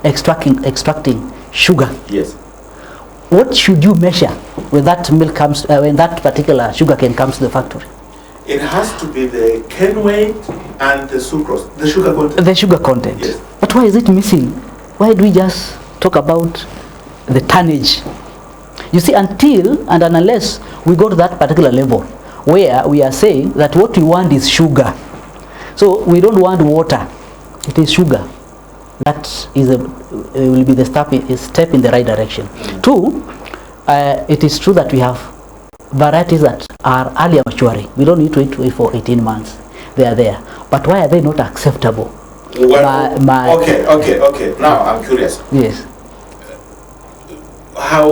extracting sugar, yes, what should you measure when that milk comes, when that particular sugarcane comes to the factory? It has to be the cane weight and the sucrose, the sugar content. The sugar content. Yes. But why is it missing? Why do we just talk about the tonnage? You see, until and unless we go to that particular level where we are saying that what we want is sugar. So we don't want water, it is sugar. That is will be the step in the right direction. Two, it is true that we have varieties that are earlier maturing. We don't need to wait for 18 months. They are there. But why are they not acceptable? Well, okay. Now I'm curious. Yes. How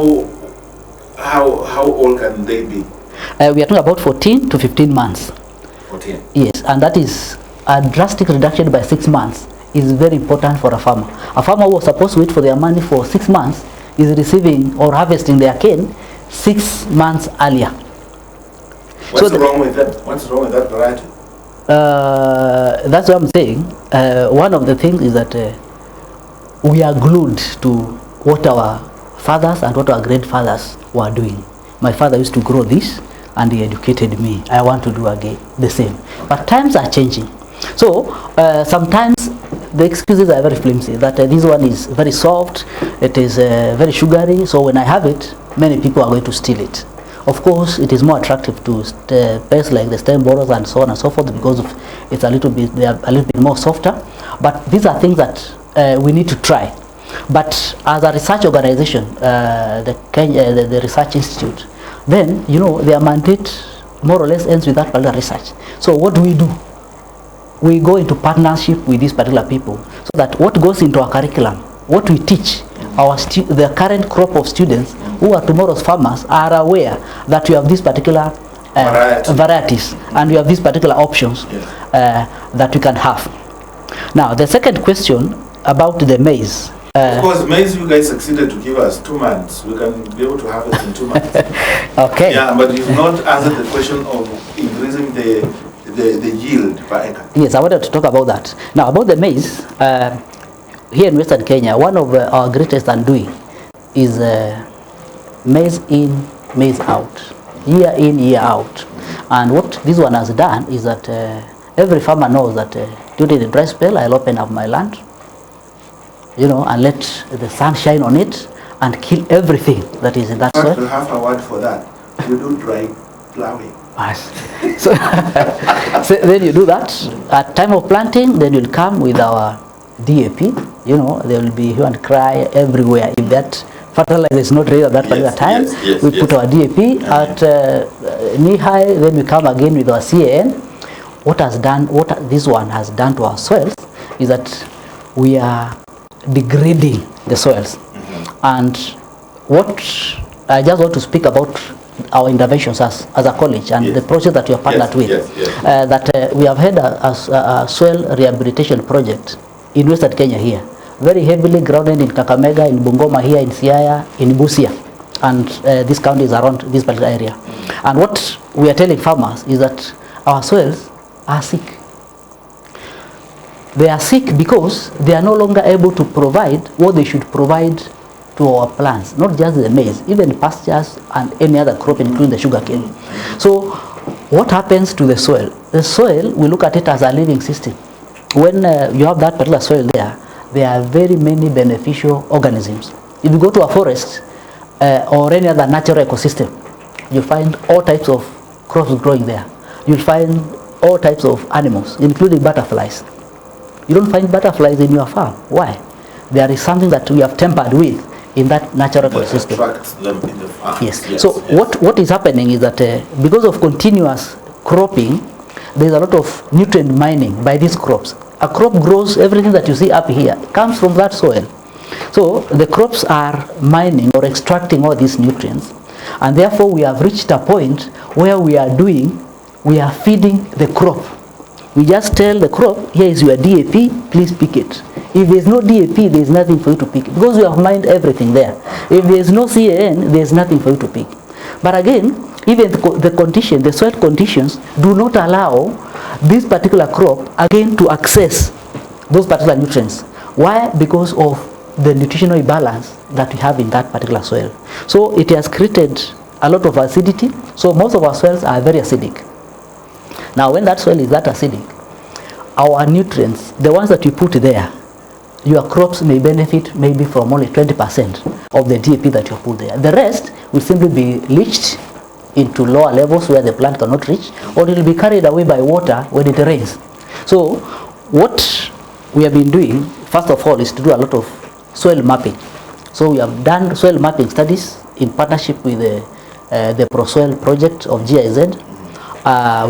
old can they be? We are talking about 14 to 15 months. 14. Yes, and that is a drastic reduction by 6 months is very important for a farmer. A farmer who was supposed to wait for their money for 6 months is receiving or harvesting their cane 6 months earlier. What's wrong with that? What's wrong with that variety? That's what I'm saying. One of the things is that we are glued to what our fathers and what our grandfathers were doing. My father used to grow this and he educated me. I want to do again the same. But times are changing. So sometimes the excuses are very flimsy, that this one is very soft, it is very sugary, so when I have it, many people are going to steal it. Of course, it is more attractive to pests like the stem borers and so on and so forth because of it's a little bit, they are a little bit more softer. But these are things that we need to try. But as a research organization, the Research Institute, then their mandate more or less ends with that particular research. So what do? We go into partnership with these particular people so that what goes into our curriculum, what we teach the current crop of students who are tomorrow's farmers are aware that we have these particular varieties and we have these particular options that we can have. Now the second question about the maize. Of course, maize you guys succeeded to give us 2 months. We can be able to have it in 2 months. Okay. Yeah, but you've not answered the question of increasing the yield per acre. Yes, I wanted to talk about that. Now about the maize, here in Western Kenya, one of our greatest undoing is maize in, maize out, year in, year out. And what this one has done is that every farmer knows that during the dry spell, I'll open up my land, and let the sun shine on it and kill everything that is in that soil. We have a word for that. We do dry plowing. So, so then you do that. At time of planting, then you'll come with our DAP. There will be hue and cry everywhere. If that fertilizer is not ready at that particular time, we put our DAP at knee high. Then we come again with our CAN. What this one has done to our soils is that we are degrading the soils. And what I just want to speak about our interventions as a college and the project that we are partnered with. That we have had a soil rehabilitation project in Western Kenya here, very heavily grounded in Kakamega, in Bungoma here, in Siaya, in Busia, and these counties around this particular area. And what we are telling farmers is that our soils are sick. They are sick because they are no longer able to provide what they should provide to our plants, not just the maize, even pastures and any other crop, including the sugarcane. So what happens to the soil? The soil, we look at it as a living system. When you have that particular soil there are very many beneficial organisms. If you go to a forest or any other natural ecosystem, you find all types of crops growing there. You'll find all types of animals, including butterflies. You don't find butterflies in your farm. Why? There is something that we have tampered with in that natural ecosystem. Attracts them in the farm. Yes. So what is happening is that because of continuous cropping, there is a lot of nutrient mining by these crops. A crop grows, everything that you see up here comes from that soil. So the crops are mining or extracting all these nutrients, and therefore we have reached a point where we are feeding the crop. We just tell the crop, here is your DAP, please pick it. If there is no DAP, there is nothing for you to pick, because we have mined everything there. If there is no CAN, there is nothing for you to pick. But again, even the soil conditions do not allow this particular crop again to access those particular nutrients. Why? Because of the nutritional imbalance that we have in that particular soil. So it has created a lot of acidity. So most of our soils are very acidic. Now when that soil is that acidic, our nutrients, the ones that you put there, your crops may benefit maybe from only 20% of the DAP that you put there. The rest will simply be leached into lower levels where the plant cannot reach, or it will be carried away by water when it rains. So what we have been doing, first of all, is to do a lot of soil mapping. So we have done soil mapping studies in partnership with the the ProSoil project of GIZ.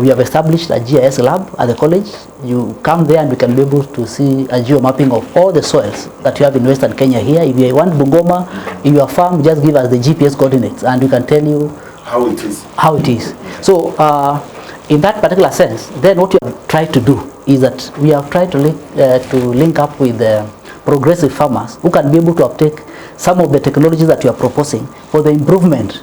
We have established a GIS lab at the college. You come there and we can be able to see a geo-mapping of all the soils that you have in Western Kenya here. If you want Bungoma, in your farm, just give us the GPS coordinates and we can tell you how it is. How it is. So in that particular sense, then what we have tried to do is that we have tried to link up with progressive farmers who can be able to uptake some of the technologies that we are proposing for the improvement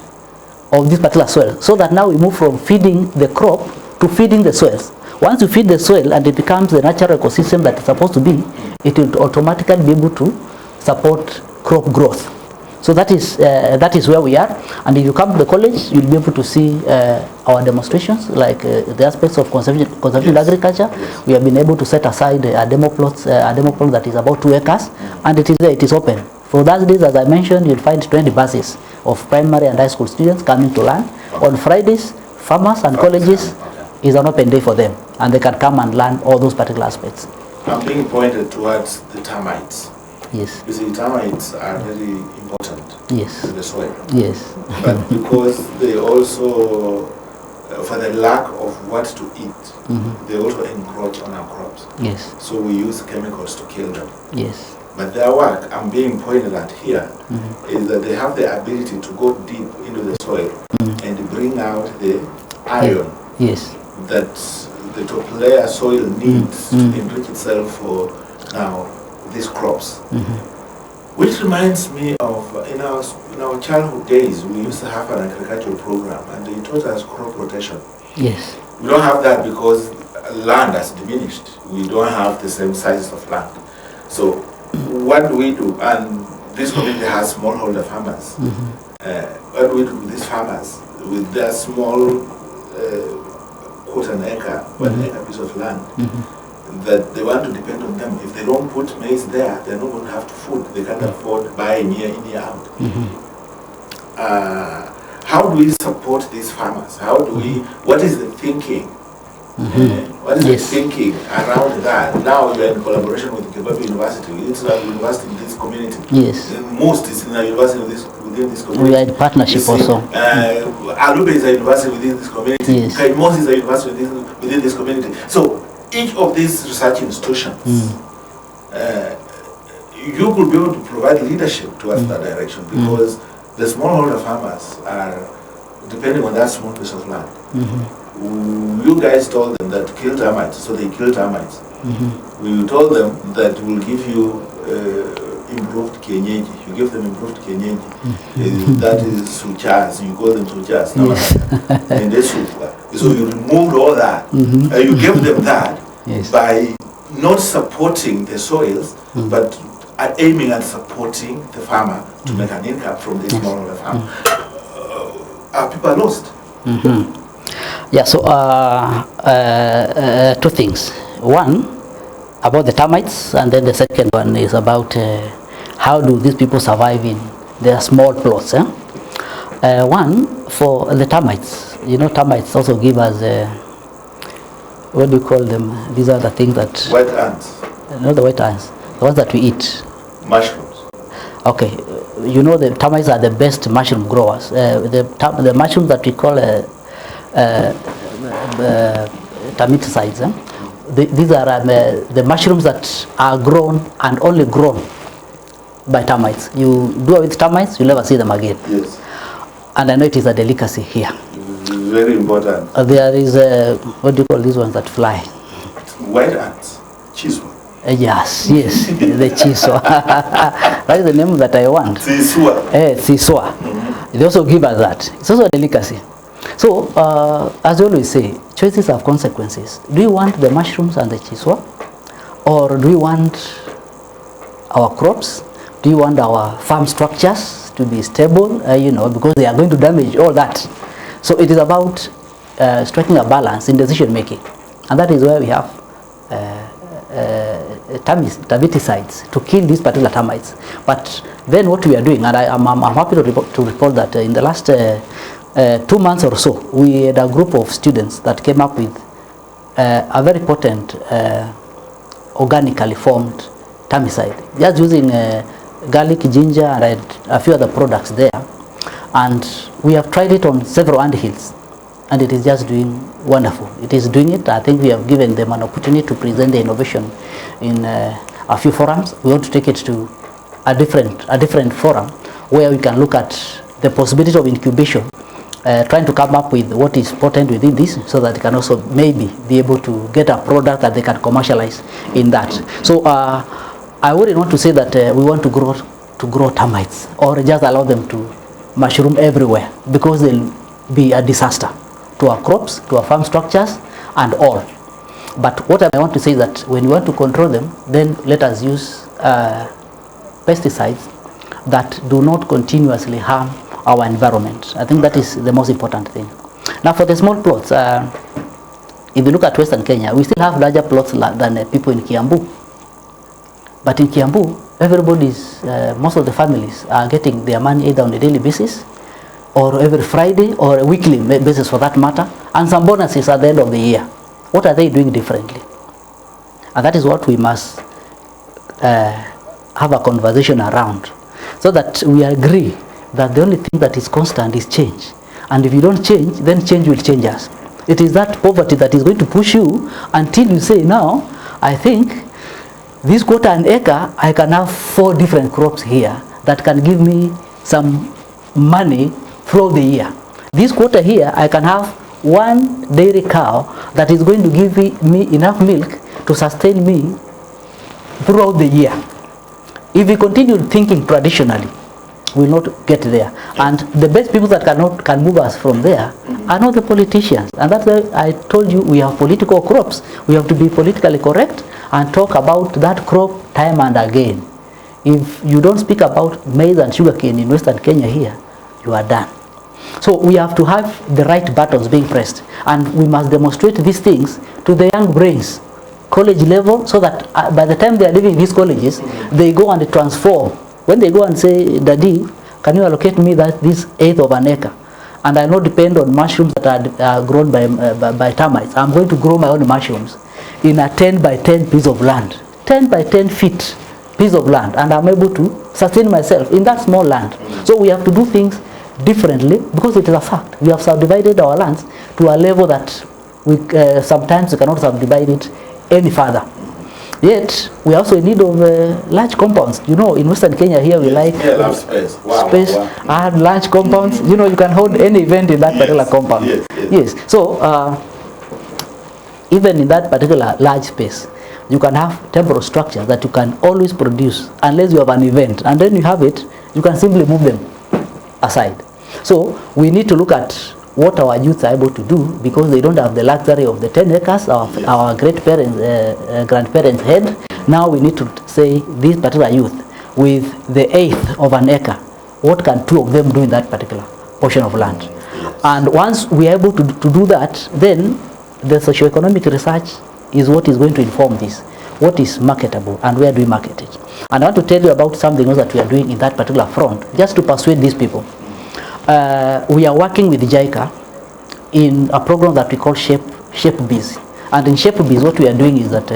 of this particular soil, so that now we move from feeding the crop to feeding the soils. Once you feed the soil and it becomes the natural ecosystem that it's supposed to be, it will automatically be able to support crop growth. So that is where we are. And if you come to the college, you'll be able to see our demonstrations, like the aspects of conservation agriculture. We have been able to set aside a demo plot that is about 2 acres, and it is there, it is open. For those days, as I mentioned, you'll find 20 buses of primary and high school students coming to learn. On Fridays, farmers and colleges is an open day for them, and they can come and learn all those particular aspects. I'm being pointed towards the termites. Yes. You see, termites are very important yes. to the soil. Yes. But because they also, for the lack of what to eat, they also encroach on our crops. Yes. So we use chemicals to kill them. Yes. But their work, I'm being pointed at here, is that they have the ability to go deep into the soil and bring out the iron yes. that the top layer soil needs to enrich itself for now these crops. Which reminds me of in our childhood days, we used to have an agricultural program and they taught us crop rotation. Yes. We don't have that because land has diminished. We don't have the same size of land. So what do we do? And this community has smallholder farmers. What do we do with these farmers with their small quarter acre, 1 acre piece of land? That they want to depend on them. If they don't put maize there, they're not going to have to food. They can't afford buying year in, year out. How do we support these farmers? How do we, what is the thinking? What is the thinking around that? Now you're in collaboration with Kebabe University. It's a university in this community. Yes. And most is in a university within this community. We are in partnership also. Alube is a university within this community. Yes. Kaimos is a university within this community. So each of these research institutions, you could be able to provide leadership towards that direction, because the smallholder farmers are depending on that small piece of land. You guys told them that kill termites, so they kill termites. We told them that we'll give you improved kienyeji. You give them improved kienyeji. That is suchas. You call them suchas. And they supa. So you removed all that. You gave them that by not supporting the soils, but aiming at supporting the farmer to make an income from this smallholder farm. People are lost. Yeah, so 2 things. One, about the termites, and then the second one is about how do these people survive in their small plots. One, for the termites, you know, termites also give us, what do you call them? These are the things that... White ants. Not the white ants, the ones that we eat. Mushrooms. Okay, you know, the termites are the best mushroom growers. The mushrooms that we call termiticides. These are the mushrooms that are grown and only grown by termites. You do it with termites, you'll never see them again. Yes. And I know it is a delicacy here. Very important. There is what do you call these ones that fly? White ants. Chiswa. Yes, the chiswa. That is the name that I want. Chiswa. Chiswa. They also give us that. It's also a delicacy. So, as we always say, choices have consequences. Do you want the mushrooms and the chiswa? Or do you want our crops? Do you want our farm structures to be stable? You know, because they are going to damage all that. So it is about striking a balance in decision making. And that is where we have termiticides to kill these particular termites. But then what we are doing, and I'm happy to report that in the last 2 months or so, we had a group of students that came up with a very potent organically formed termicide, just using garlic, ginger, and a few other products there. And we have tried it on several anthills, and it is just doing wonderful. It is doing it. I think we have given them an opportunity to present the innovation in a few forums. We want to take it to a different forum where we can look at the possibility of incubation, trying to come up with what is potent within this, so that they can also maybe be able to get a product that they can commercialize in that. So I wouldn't want to say that we want to grow termites or just allow them to mushroom everywhere, because they'll be a disaster to our crops, to our farm structures and all. But what I want to say is that when you want to control them, then let us use pesticides that do not continuously harm our environment. I think that is the most important thing. Now for the small plots, if you look at Western Kenya, we still have larger plots than people in Kiambu. But in Kiambu, everybody's, most of the families are getting their money either on a daily basis or every Friday or a weekly basis for that matter, and some bonuses at the end of the year. What are they doing differently? And that is what we must have a conversation around, so that we agree that the only thing that is constant is change. And if you don't change, then change will change us. It is that poverty that is going to push you until you say, now, I think this quarter an acre, I can have 4 different crops here that can give me some money throughout the year. This quarter here, I can have 1 dairy cow that is going to give me enough milk to sustain me throughout the year. If we continue thinking traditionally, we will not get there. And the best people that can move us from there are not the politicians. And that's why I told you we have political crops. We have to be politically correct and talk about that crop time and again. If you don't speak about maize and sugarcane in Western Kenya here, you are done. So we have to have the right buttons being pressed, and we must demonstrate these things to the young brains, college level, so that by the time they are leaving these colleges, they go and transform. When they go and say, Daddy, can you allocate me this 1/8 of an acre? And I not depend on mushrooms that are grown by termites. I'm going to grow my own mushrooms in a 10 by 10 piece of land, 10 by 10 feet piece of land, and I'm able to sustain myself in that small land. So we have to do things differently, because it is a fact. We have subdivided our lands to a level that we sometimes we cannot subdivide it any further. Yet we are also in need of large compounds. You know, in Western Kenya here we like space. Wow, space. wow. I have large compounds. You know, you can hold any event in that particular compound. Yes. So even in that particular large space, you can have temporal structures that you can always produce unless you have an event, and then you have it, you can simply move them aside. So we need to look at what our youth are able to do, because they don't have the luxury of the 10 acres our great parents, grandparents had. Now we need to say, this particular youth with the 1/8 of an acre, what can 2 of them do in that particular portion of land? And once we are able to do that, then the socioeconomic research is what is going to inform this. What is marketable and where do we market it? And I want to tell you about something else that we are doing in that particular front, just to persuade these people. We are working with JICA in a program that we call ShapeBiz. And in ShapeBiz, what we are doing is that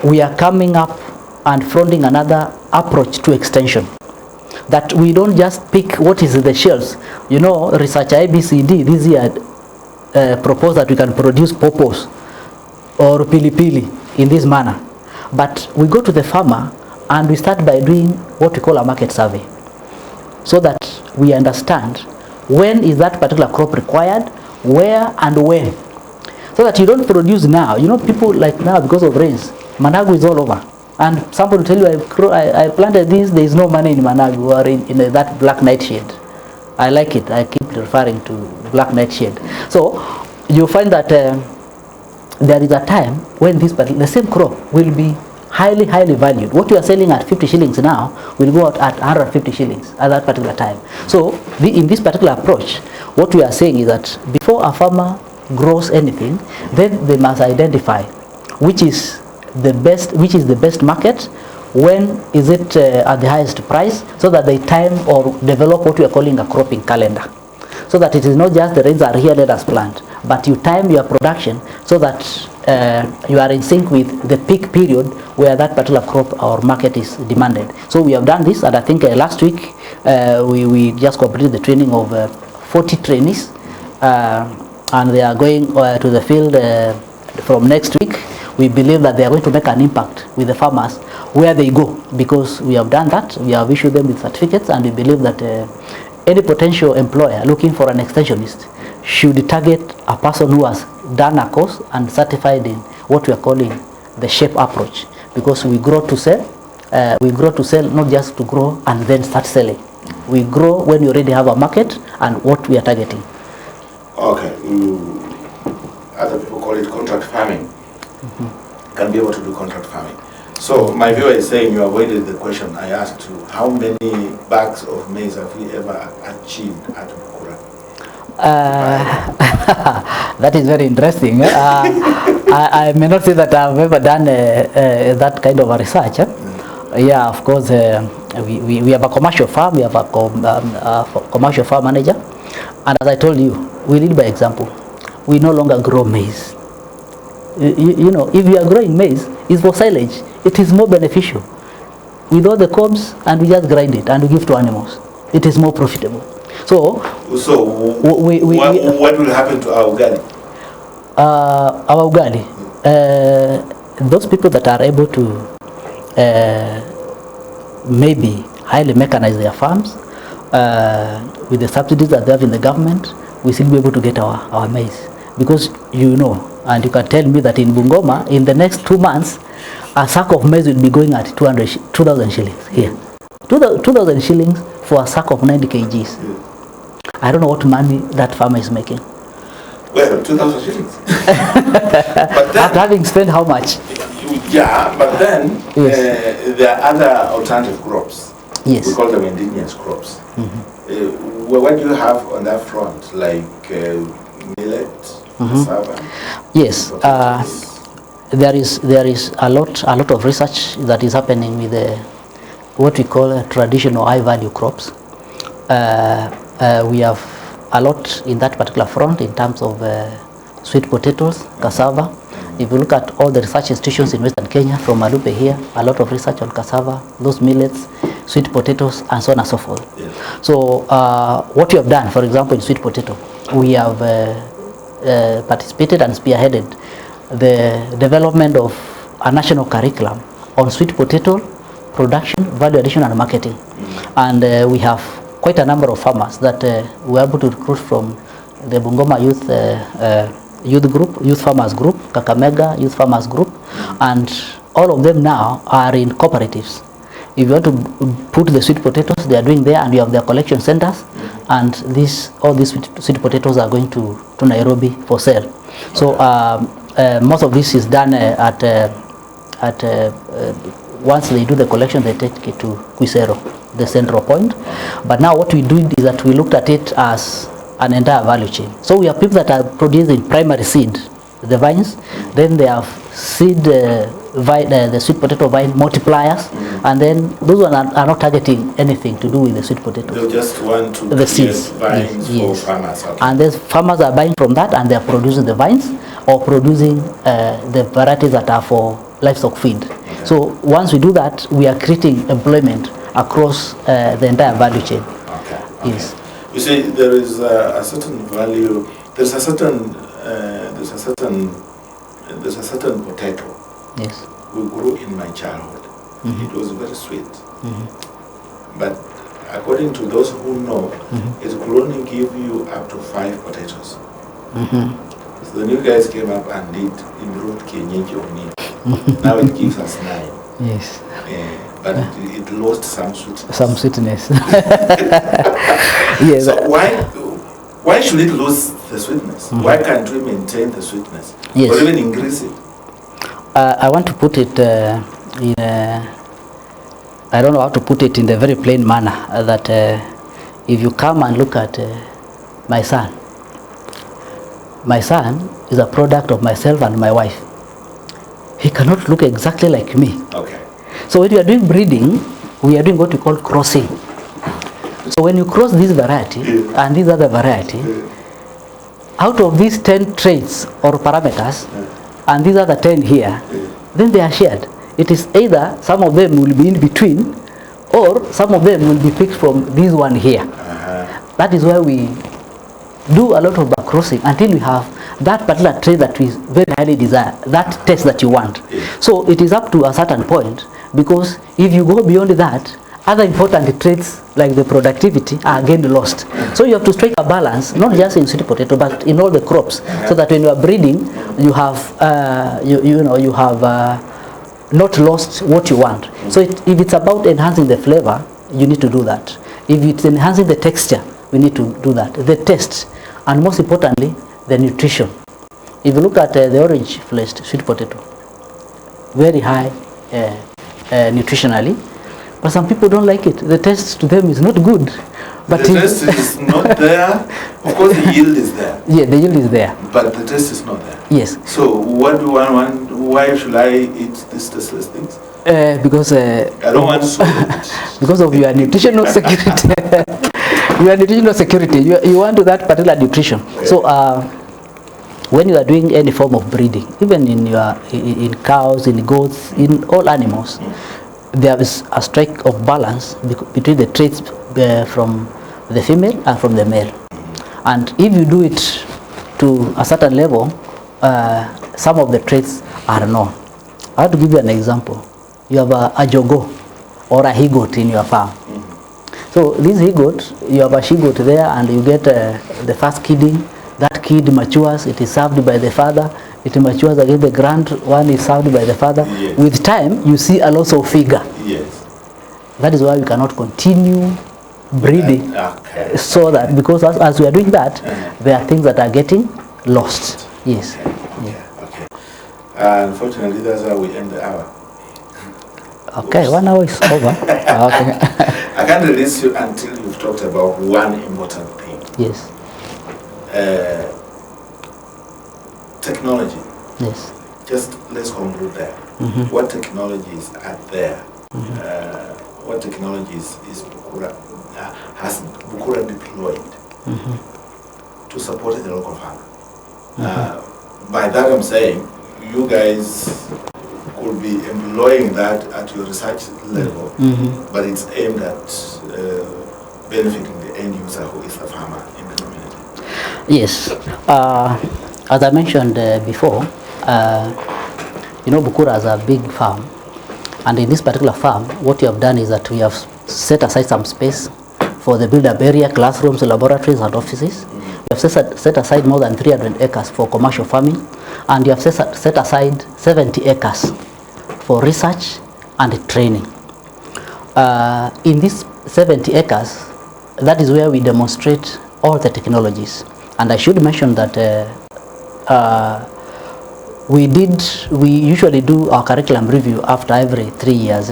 we are coming up and fronting another approach to extension. That we don't just pick what is in the shelves. You know, research ABCD this year proposed that we can produce pawpaws or pilipili in this manner. But we go to the farmer and we start by doing what we call a market survey, so that we understand when is that particular crop required, where and when. So that you don't produce now. You know, people like now, because of rains, managu is all over. And somebody will tell you, I planted this, there is no money in managu or in that black nightshade. I like it. I keep referring to black nightshade. So you find that there is a time when the same crop will be highly valued. What you are selling at 50 shillings now will go out at 150 shillings at that particular time. So in this particular approach, what we are saying is that before a farmer grows anything, then they must identify which is the best market, when is it at the highest price, so that they time or develop what we are calling a cropping calendar. So that it is not just the rains are here, let us plant, but you time your production so that you are in sync with the peak period where that particular crop or market is demanded. So we have done this, and I think last week we just completed the training of 40 trainees, and they are going to the field from next week. We believe that they are going to make an impact with the farmers where they go, because we have done that. We have issued them with certificates, and we believe that any potential employer looking for an extensionist should target a person who has done a course and certified in what we are calling the shape approach, because we grow to sell. We grow to sell, not just to grow and then start selling. We grow when you already have a market and what we are targeting. Okay, other people call it contract farming. Can be able to do contract farming. So my viewer is saying you avoided the question I asked you. How many bags of maize have you ever achieved at Bukura? That is very interesting. I may not say that I've ever done that kind of a research. Yeah, of course, we have a commercial farm, we have a commercial farm manager, and as I told you, we lead by example. We no longer grow maize. You know, if you are growing maize, it's for silage. It is more beneficial. With all the cobs, and we just grind it and we give to animals. It is more profitable. So what will happen to our ugali? Our ugali, those people that are able to maybe highly mechanize their farms with the subsidies that they have in the government, we still be able to get our maize. Because you know, and you can tell me that in Bungoma, in the next 2 months, a sack of maize will be going at 2,000 shillings here. 2,000 shillings for a sack of 90 kgs. I don't know what money that farmer is making. Well, 2,000 shillings. But then, after having spent how much? Yeah, but then yes. There are other alternative crops. Yes. We call them indigenous crops. What do you have on that front, like millet, cassava? Yes. There is a lot of research that is happening with what we call traditional high value crops. We have a lot in that particular front in terms of sweet potatoes, cassava. If you look at all the research institutions in Western Kenya, from Malupe here, a lot of research on cassava, those millets, sweet potatoes, and so on and so forth. Yes. So what we have done, for example, in sweet potato, we have participated and spearheaded the development of a national curriculum on sweet potato production, value addition, and marketing. And we have quite a number of farmers that we were able to recruit from the Bungoma Youth Farmers Group, Kakamega Youth Farmers Group, and all of them now are in cooperatives. If you want to put the sweet potatoes, they are doing there, and you have their collection centers, and all these sweet potatoes are going to Nairobi for sale. So most of this is done once they do the collection, they take it to Quisero, the central point. But now what we do is that we looked at it as an entire value chain. So we have people that are producing primary seed, the vines, then they have seed the sweet potato vine multipliers, and then those ones are not targeting anything to do with the sweet potato. They just want to the seeds, vines for farmers. Okay. And the farmers are buying from that, and they are producing the vines or producing the varieties that are for livestock feed. Okay. So once we do that, we are creating employment across the entire value chain. Okay. Yes. You see, there is a certain value. There's a certain potato. Yes. We grew in my childhood. It was very sweet. But according to those who know, it could only give you up to 5 potatoes. So the new guys came up and improved kienyeji on it. Now it gives us 9. Yes. But it lost some sweetness. Some sweetness. Yes. So why should it lose the sweetness? Why can't we maintain the sweetness? Yes. Or even increase it? I want to put it in I don't know how to put it in the very plain manner that if you come and look at my son is a product of myself and my wife. He cannot look exactly like me. Okay. So when we are doing breeding, we are doing what we call crossing. So when you cross this variety and this other variety, out of these 10 traits or parameters, and these other 10 here, then they are shared. It is either some of them will be in between, or some of them will be picked from this one here. That is why we do a lot of back crossing until we have that particular trait that is very highly desired, that taste that you want. So it is up to a certain point, because if you go beyond that, other important traits like the productivity are again lost. So you have to strike a balance, not just in sweet potato, but in all the crops, so that when you are breeding, you have you have not lost what you want. So if it's about enhancing the flavor, you need to do that. If it's enhancing the texture, we need to do that. The taste, and most importantly, the nutrition. If you look at the orange fleshed sweet potato, very high nutritionally, but some people don't like it. The taste to them is not good. But the taste is not there. Of course, the yield is there. Yeah, the yield is there. But the taste is not there. Yes. So what do I want? Why should I eat these tasteless things? Because I don't want to. Because of your nutritional security. Your nutritional security. You want that particular nutrition. Okay. So when you are doing any form of breeding, even in cows, in goats, in all animals, there is a strike of balance between the traits from the female and from the male. And if you do it to a certain level, some of the traits are known. I have to give you an example. You have a jogo or a he-goat in your farm. So this he-goat, you have a she-goat there, and you get the first kidding. That kid matures, it is served by the father. It matures again, the grand one is served by the father. Yes. With time, you see a loss of figure. Yes. That is why we cannot continue breeding. Okay. So that, because as we are doing that, there are things that are getting lost. Yes. Okay. Yeah. Okay. Unfortunately, that's how we end the hour. Okay, 1 hour is over. Okay. I can't release you until you've talked about one important thing. Yes. Technology. Yes. Just let's conclude there. What technologies are there? What technologies is Bukura, has Bukura deployed to support the local farmer? By that I'm saying, you guys could be employing that at your research level, but it's aimed at benefiting the end user, who is the farmer in the community. Yes. As I mentioned before, Bukura is a big farm, and in this particular farm, what you have done is that we have set aside some space for the build-up area, classrooms, laboratories, and offices. We have set aside more than 300 acres for commercial farming, and you have set aside 70 acres for research and training. In these 70 acres, that is where we demonstrate all the technologies. And I should mention that we usually do our curriculum review after every 3 years,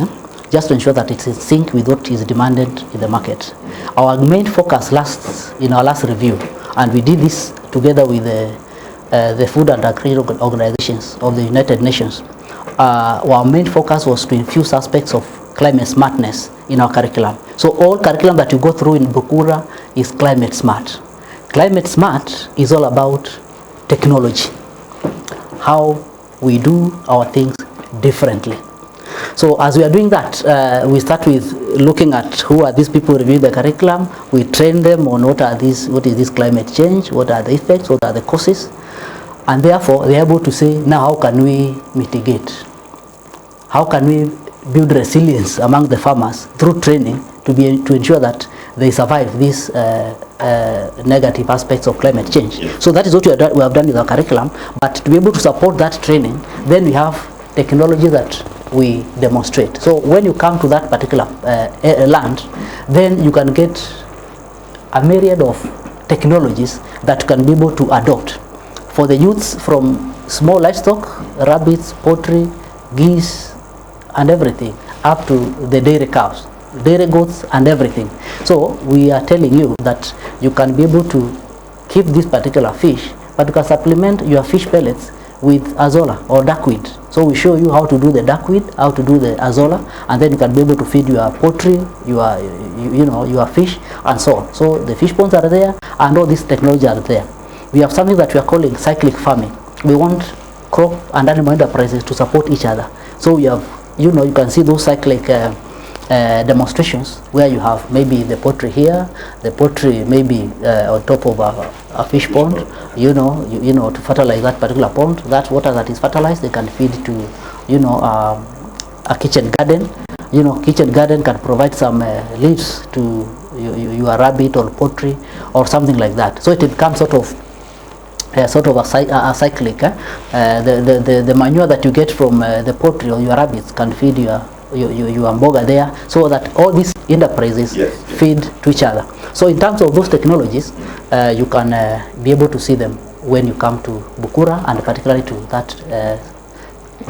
just to ensure that it's in sync with what is demanded in the market. Our main focus in our last review, and we did this together with the Food and Agriculture Organizations of the United Nations, our main focus was to infuse aspects of climate smartness in our curriculum. So all curriculum that you go through in Bukura is climate smart. Climate smart is all about technology, how we do our things differently. So as we are doing that, we start with looking at who are these people reviewing the curriculum. We train them on what is this climate change, what are the effects, what are the causes, and therefore they are able to say, now how can we mitigate? How can we build resilience among the farmers through training to ensure that they survive these negative aspects of climate change? So that is what we have done with our curriculum. But to be able to support that training, then we have technology that we demonstrate. So when you come to that particular land, then you can get a myriad of technologies that can be able to adopt for the youths, from small livestock, rabbits, poultry, geese, and everything, up to the dairy cows, dairy goats, and everything. So we are telling you that you can be able to keep this particular fish, but you can supplement your fish pellets with azolla or duckweed. So we show you how to do the duckweed, how to do the azolla, and then you can be able to feed your poultry, your fish, and so on. So the fish ponds are there, and all these technology are there. We have something that we are calling cyclic farming. We want crop and animal enterprises to support each other. So we have, you know, you can see those cyclic demonstrations where you have maybe the poultry here, the poultry maybe on top of a fish pond, you know, you know, to fertilize that particular pond. That water that is fertilized, they can feed to, you know, a kitchen garden. You know, kitchen garden can provide some leaves to your rabbit or poultry or something like that. So it becomes sort of a cyclic. The manure that you get from the poultry or your rabbits can feed your mboga there, so that all these enterprises feed to each other. So in terms of those technologies, you can be able to see them when you come to Bukura, and particularly to that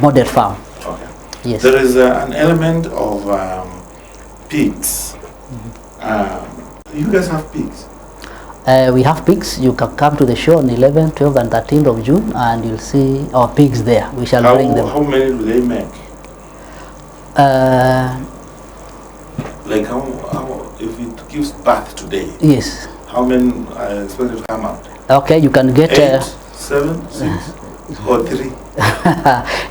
model farm. Okay. Yes. There is an element of pigs. You guys have pigs? We have pigs. You can come to the show on 11th, 12th and 13th of June, and you'll see our pigs there. We shall bring them. How many do they make? Like how if it gives birth today? Yes. How many are expected to come out? Okay, you can get 8, 7, 6, or 3.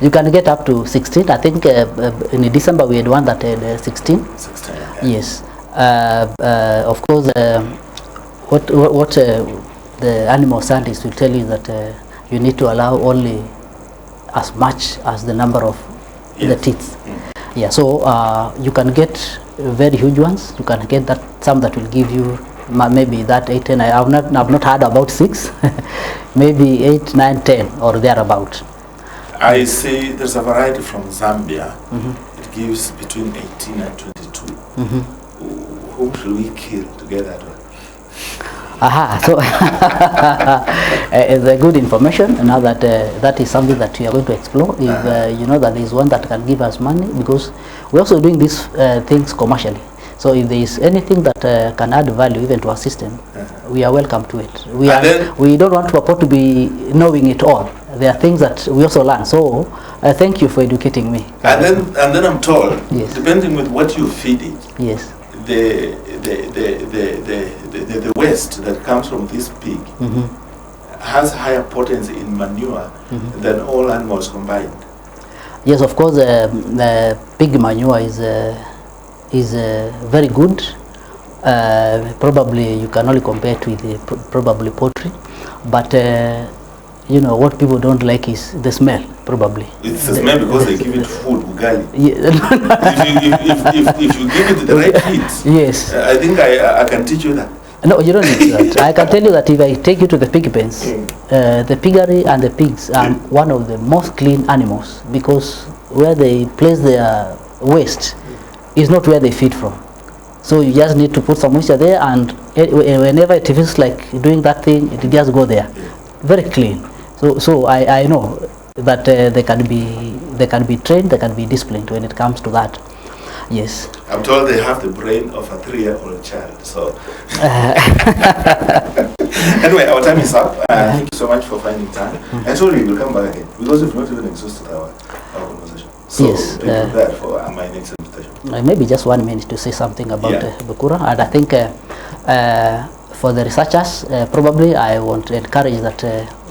You can get up to 16. I think in December we had one that had 16. 16. Okay. Yes. Of course, what the animal scientists will tell you that you need to allow only as much as the number of the teeth. Yeah. So you can get very huge ones. You can get that some that will give you maybe that 8, 10. I've not heard about 6. Maybe 8, 9, 10 or thereabout. I see there's a variety from Zambia. It gives between 18 and 22. Whom should we kill to get that one? So it's a good information. Now that that is something that we are going to explore. If you know that there is one that can give us money, because we're also doing these things commercially. So if there is anything that can add value even to our system, we are welcome to it. We don't want to purport to be knowing it all. There are things that we also learn. So thank you for educating me. And then I'm told, yes, depending with what you feed it, yes, the waste that comes from this pig has higher potency in manure than all animals combined. Yes, of course, pig manure is very good. Probably you can only compare it with probably poultry, but you know what people don't like is the smell. Probably it's the smell because they give it food ugali. Yeah. if you give it the right feeds, yes, I think I can teach you that. No, you don't need that. I can tell you that if I take you to the pig pens, the piggery and the pigs are one of the most clean animals, because where they place their waste is not where they feed from. So you just need to put some moisture there, and whenever it feels like doing that thing, it just go there. Very clean. So I know that they can be trained, they can be disciplined when it comes to that. Yes. I'm told they have the brain of a 3-year-old child. So anyway, our time is up. Thank you so much for finding time. And sorry, we'll come back again because we've not even exhausted our conversation. So yes, be prepared for my next invitation. Maybe just 1 minute to say something about Bukura, and I think for the researchers, probably I want to encourage that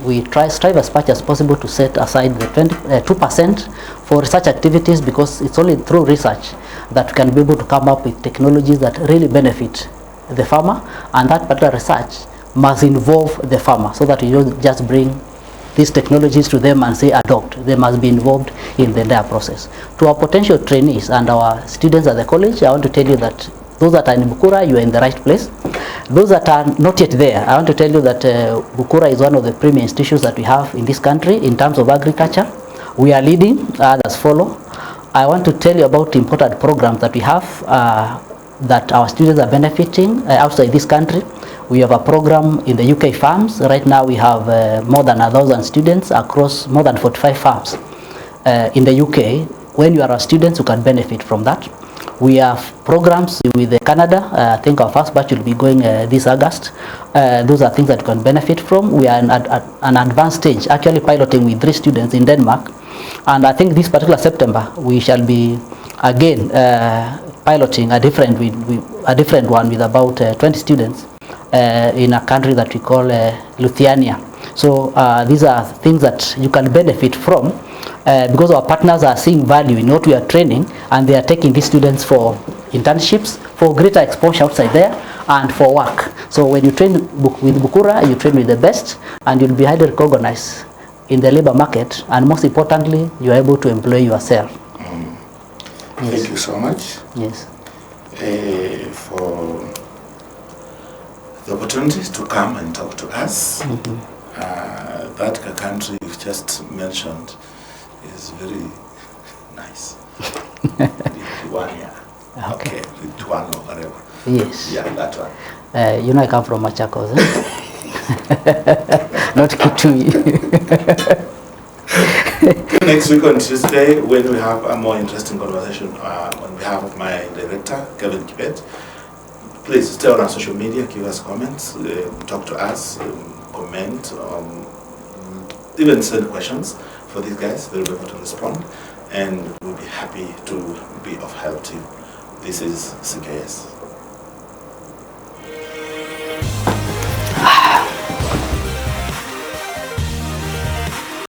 we strive as much as possible to set aside the 2% for research activities, because it's only through research that we can be able to come up with technologies that really benefit the farmer, and that particular research must involve the farmer, so that you don't just bring these technologies to them and say adopt. They must be involved in the entire process. To our potential trainees and our students at the college, I want to tell you that those that are in Bukura, you are in the right place. Those that are not yet there, I want to tell you that Bukura is one of the premier institutions that we have in this country in terms of agriculture. We are leading, others follow. I want to tell you about important programs that we have that our students are benefiting outside this country. We have a program in the UK farms. Right now we have more than 1,000 students across more than 45 farms in the UK. When you are a student, you can benefit from that. We have programs with Canada. I think our first batch will be going this August. Those are things that you can benefit from. We are at an advanced stage, actually piloting with 3 students in Denmark. And I think this particular September, we shall be again piloting a different one with about 20 students in a country that we call Lithuania. So these are things that you can benefit from because our partners are seeing value in what we are training, and they are taking these students for internships, for greater exposure outside there, and for work. So when you train with Bukura, you train with the best, and you'll be highly recognized in the labor market, and most importantly, you are able to employ yourself. Yes. Thank you so much. Yes. For the opportunity to come and talk to us. That country you've just mentioned is very nice. Lithuania. Okay, Lithuania or whatever. Yes. Yeah, that one. You know I come from Machakos, eh? Not Kitui. Next week on Tuesday, when we have a more interesting conversation on behalf of my director, Kevin Kibet, please stay on our social media, give us comments, talk to us, comment, even send questions for these guys. They'll be able to respond, and we'll be happy to be of help to you. This is CKS.